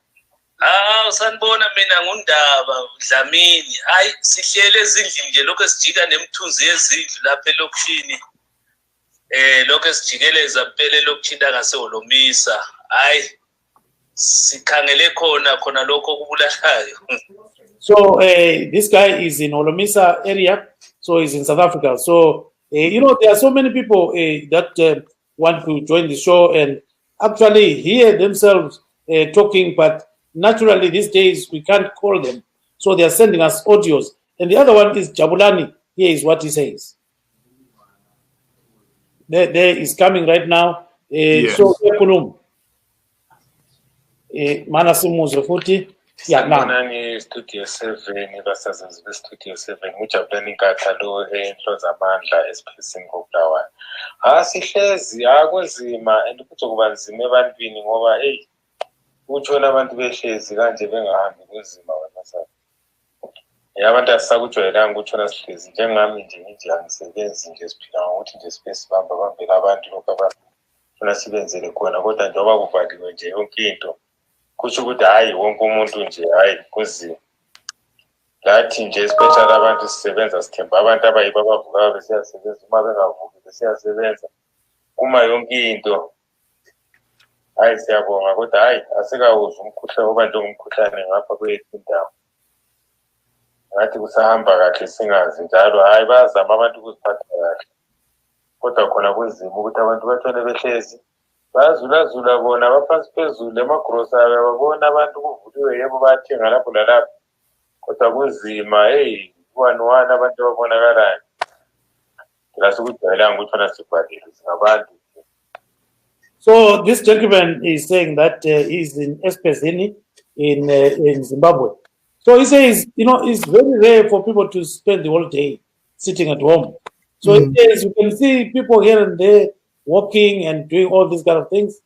Sanibona, mina nguNdaba Dlamini. Hayi, sihlele ezindlini nje lokho sijika nemthunzi yezindlu lapha elokishini. Lokho sijikeleza phela elokishini angaseholomisa. Hayi, sikhangele khona lokho kubulalayo. So this guy is in Holomisa area, so he's in South Africa. So there are so many people that want to join the show and actually hear themselves talking, but naturally these days we can't call them, so they are sending us audios. And the other one is Jabulani. Here is what he says. There is coming right now. Yes. So Manasimuzo futhi Nani Studio 7 basazenzi beStudio 7 ngujabulani nkathalo enhlo zamandla esiphesingi koBulawayo. Sihlezi akunzima and kuzokuba nzima ebantwini ngoba utshona abantu behlezi kanje bengahambi kunzima wena sasa. Abantu asakujwayelanga ukutshona sihlezi njengami nje ngithi angisebenzi nje siphila ngokuthi nje sibamba bambela abantu lokho abafuna sibenzele khona, kodwa njengoba kuvaliwe nje yonke into kusho ukuthi hayi wonke umuntu nje hayi kunzima. Lathi nje especially abantu sisebenza sithemba abantu abayibo abavuka besiyasebenza, uma bengavuki besiyasebenza kuma yonke into. Hayi siyabonga kodwa hayi asikawuzwa umkhuhlane ngoba nje umkhuhlane ngapha kwethu indawo. Ngathi kusahamba kahle singazi njalo, hayi bazama abantu ukuziphatha kahle. Kodwa khona kunzima ukuthi abantu bathone behlezi bazula bona baphansi phezulu emagrocery babona abantu kuvuliwe, yebo bayathenga lapho lalapho, kodwa kunzima. One abantu babonakalayo ngilasukujwayelanga ukuthi fana sibhalile singabantu. So this gentleman is saying that he's in Espesini in Zimbabwe. So he says, it's very rare for people to spend the whole day sitting at home. So he says you can see people here and there walking and doing all these kind of things.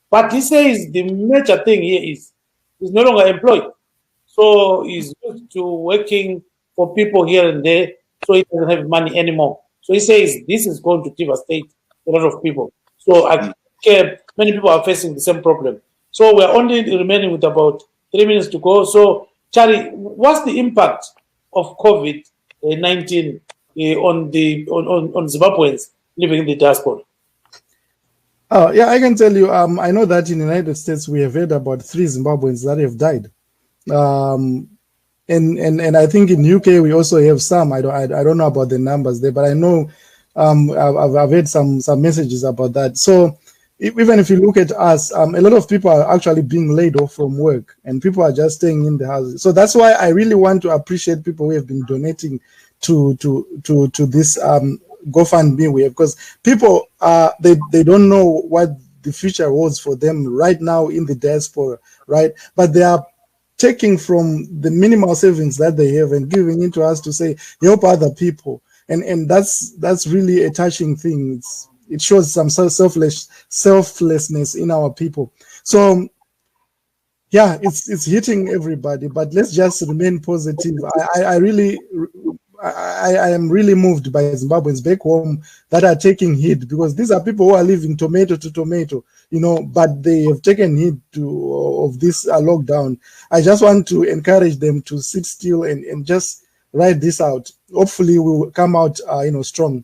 But he says the major thing here is he's no longer employed. So he's used to working for people here and there, so he doesn't have money anymore. So he says this is going to devastate a lot of people. So I think many people are facing the same problem. So we're only remaining with about 3 minutes to go. So, Charlie, what's the impact of COVID-19 on Zimbabweans living in the diaspora? Oh, yeah, I can tell you. I know that in the United States we have heard about 3 Zimbabweans that have died. And I think in UK we also have some. I don't know about the numbers there, but I know I've heard some messages about that. So even if you look at us, a lot of people are actually being laid off from work, and people are just staying in the houses. So that's why I really want to appreciate people who have been donating to this GoFundMe we have, because people they don't know what the future holds for them right now in the diaspora, right? But they are taking from the minimal savings that they have and giving it to us to say help other people, and that's really a touching thing. It shows some selflessness in our people. So yeah, it's hitting everybody, but let's just remain positive. I am really moved by Zimbabweans back home that are taking hit, because these are people who are living tomato to tomato, but they have taken hit of this lockdown. I just want to encourage them to sit still and just ride this out. Hopefully we will come out, strong.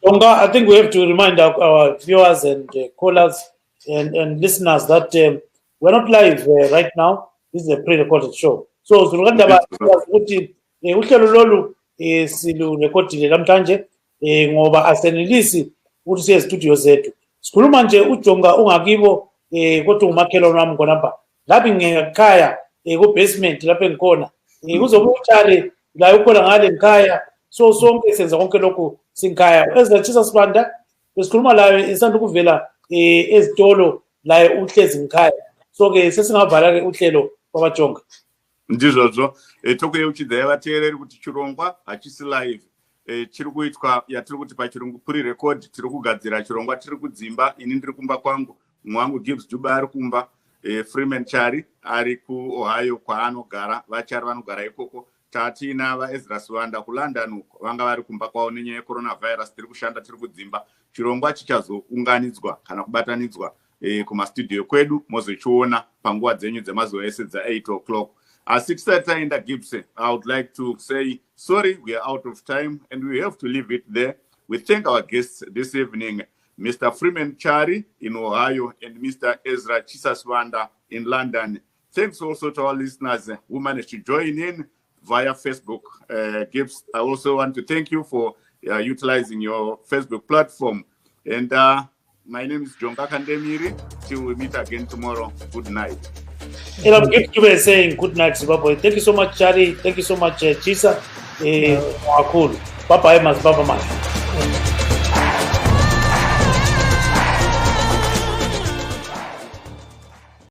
Tonga, I think we have to remind our viewers and callers and listeners that we're not live right now. This is a pre-recorded show. So uhlelo lolu silurekhodile namhlanje ngoba asenelisi ukuthi siye studio zethu. Sikhuluma nje uJonga ungakibo kodwa umakhelwane wami khonapha. Lapha ngekhaya ku basement lapha engikhona. Kuzobe uThari la ukhona ngale ngikhaya. So sonke senza konke lokhu sinkhaya. Ezithisa sibanda besikhuluma la isanda ukuvela ezitolo la uhlezi ngikhaya. So ke sesingavala ke uhlelo kwabaJonga. Ndizvozvo tokuye uchidza vateereri kuti chirongwa hachisi live chiri kuitwa yatiri kuti pachirungu pre-record. Tiri kugadzira chirongwa tiri kudzimba. Ini ndiri kumba kwangu, mwangu Gibbs Juba ari kumba, Freeman Chari ari kuOhio kwaanogara, vachari vanogara ikoko. Tatina vaEzra Swanda kuLondon uko vanga vari kumba kwavo nenyaya yecoronavirus. Tiri kushanda tiri kudzimba. Chirongwa chichazounganidzwa kana kubatanidzwa kumastudio kwedu, mozochiona panguva dzenyu dzemazuva ese dza8 o'clock. As 6:30 in the Gibson, I would like to say sorry, we are out of time and we have to leave it there. We thank our guests this evening, Mr. Freeman Chari in Ohio and Mr. Ezra Chisaswanda in London. Thanks also to our listeners who managed to join in via Facebook. Gibbs, I also want to thank you for utilizing your Facebook platform. And my name is Jonga Kandemiri. Till we meet again tomorrow. Good night. And I'm Gibbs saying good night, Zimbabwe. Thank you so much, Chari. Thank you so much, Chisa. Cool. Bye-bye, Mas. Bye-bye, Mas.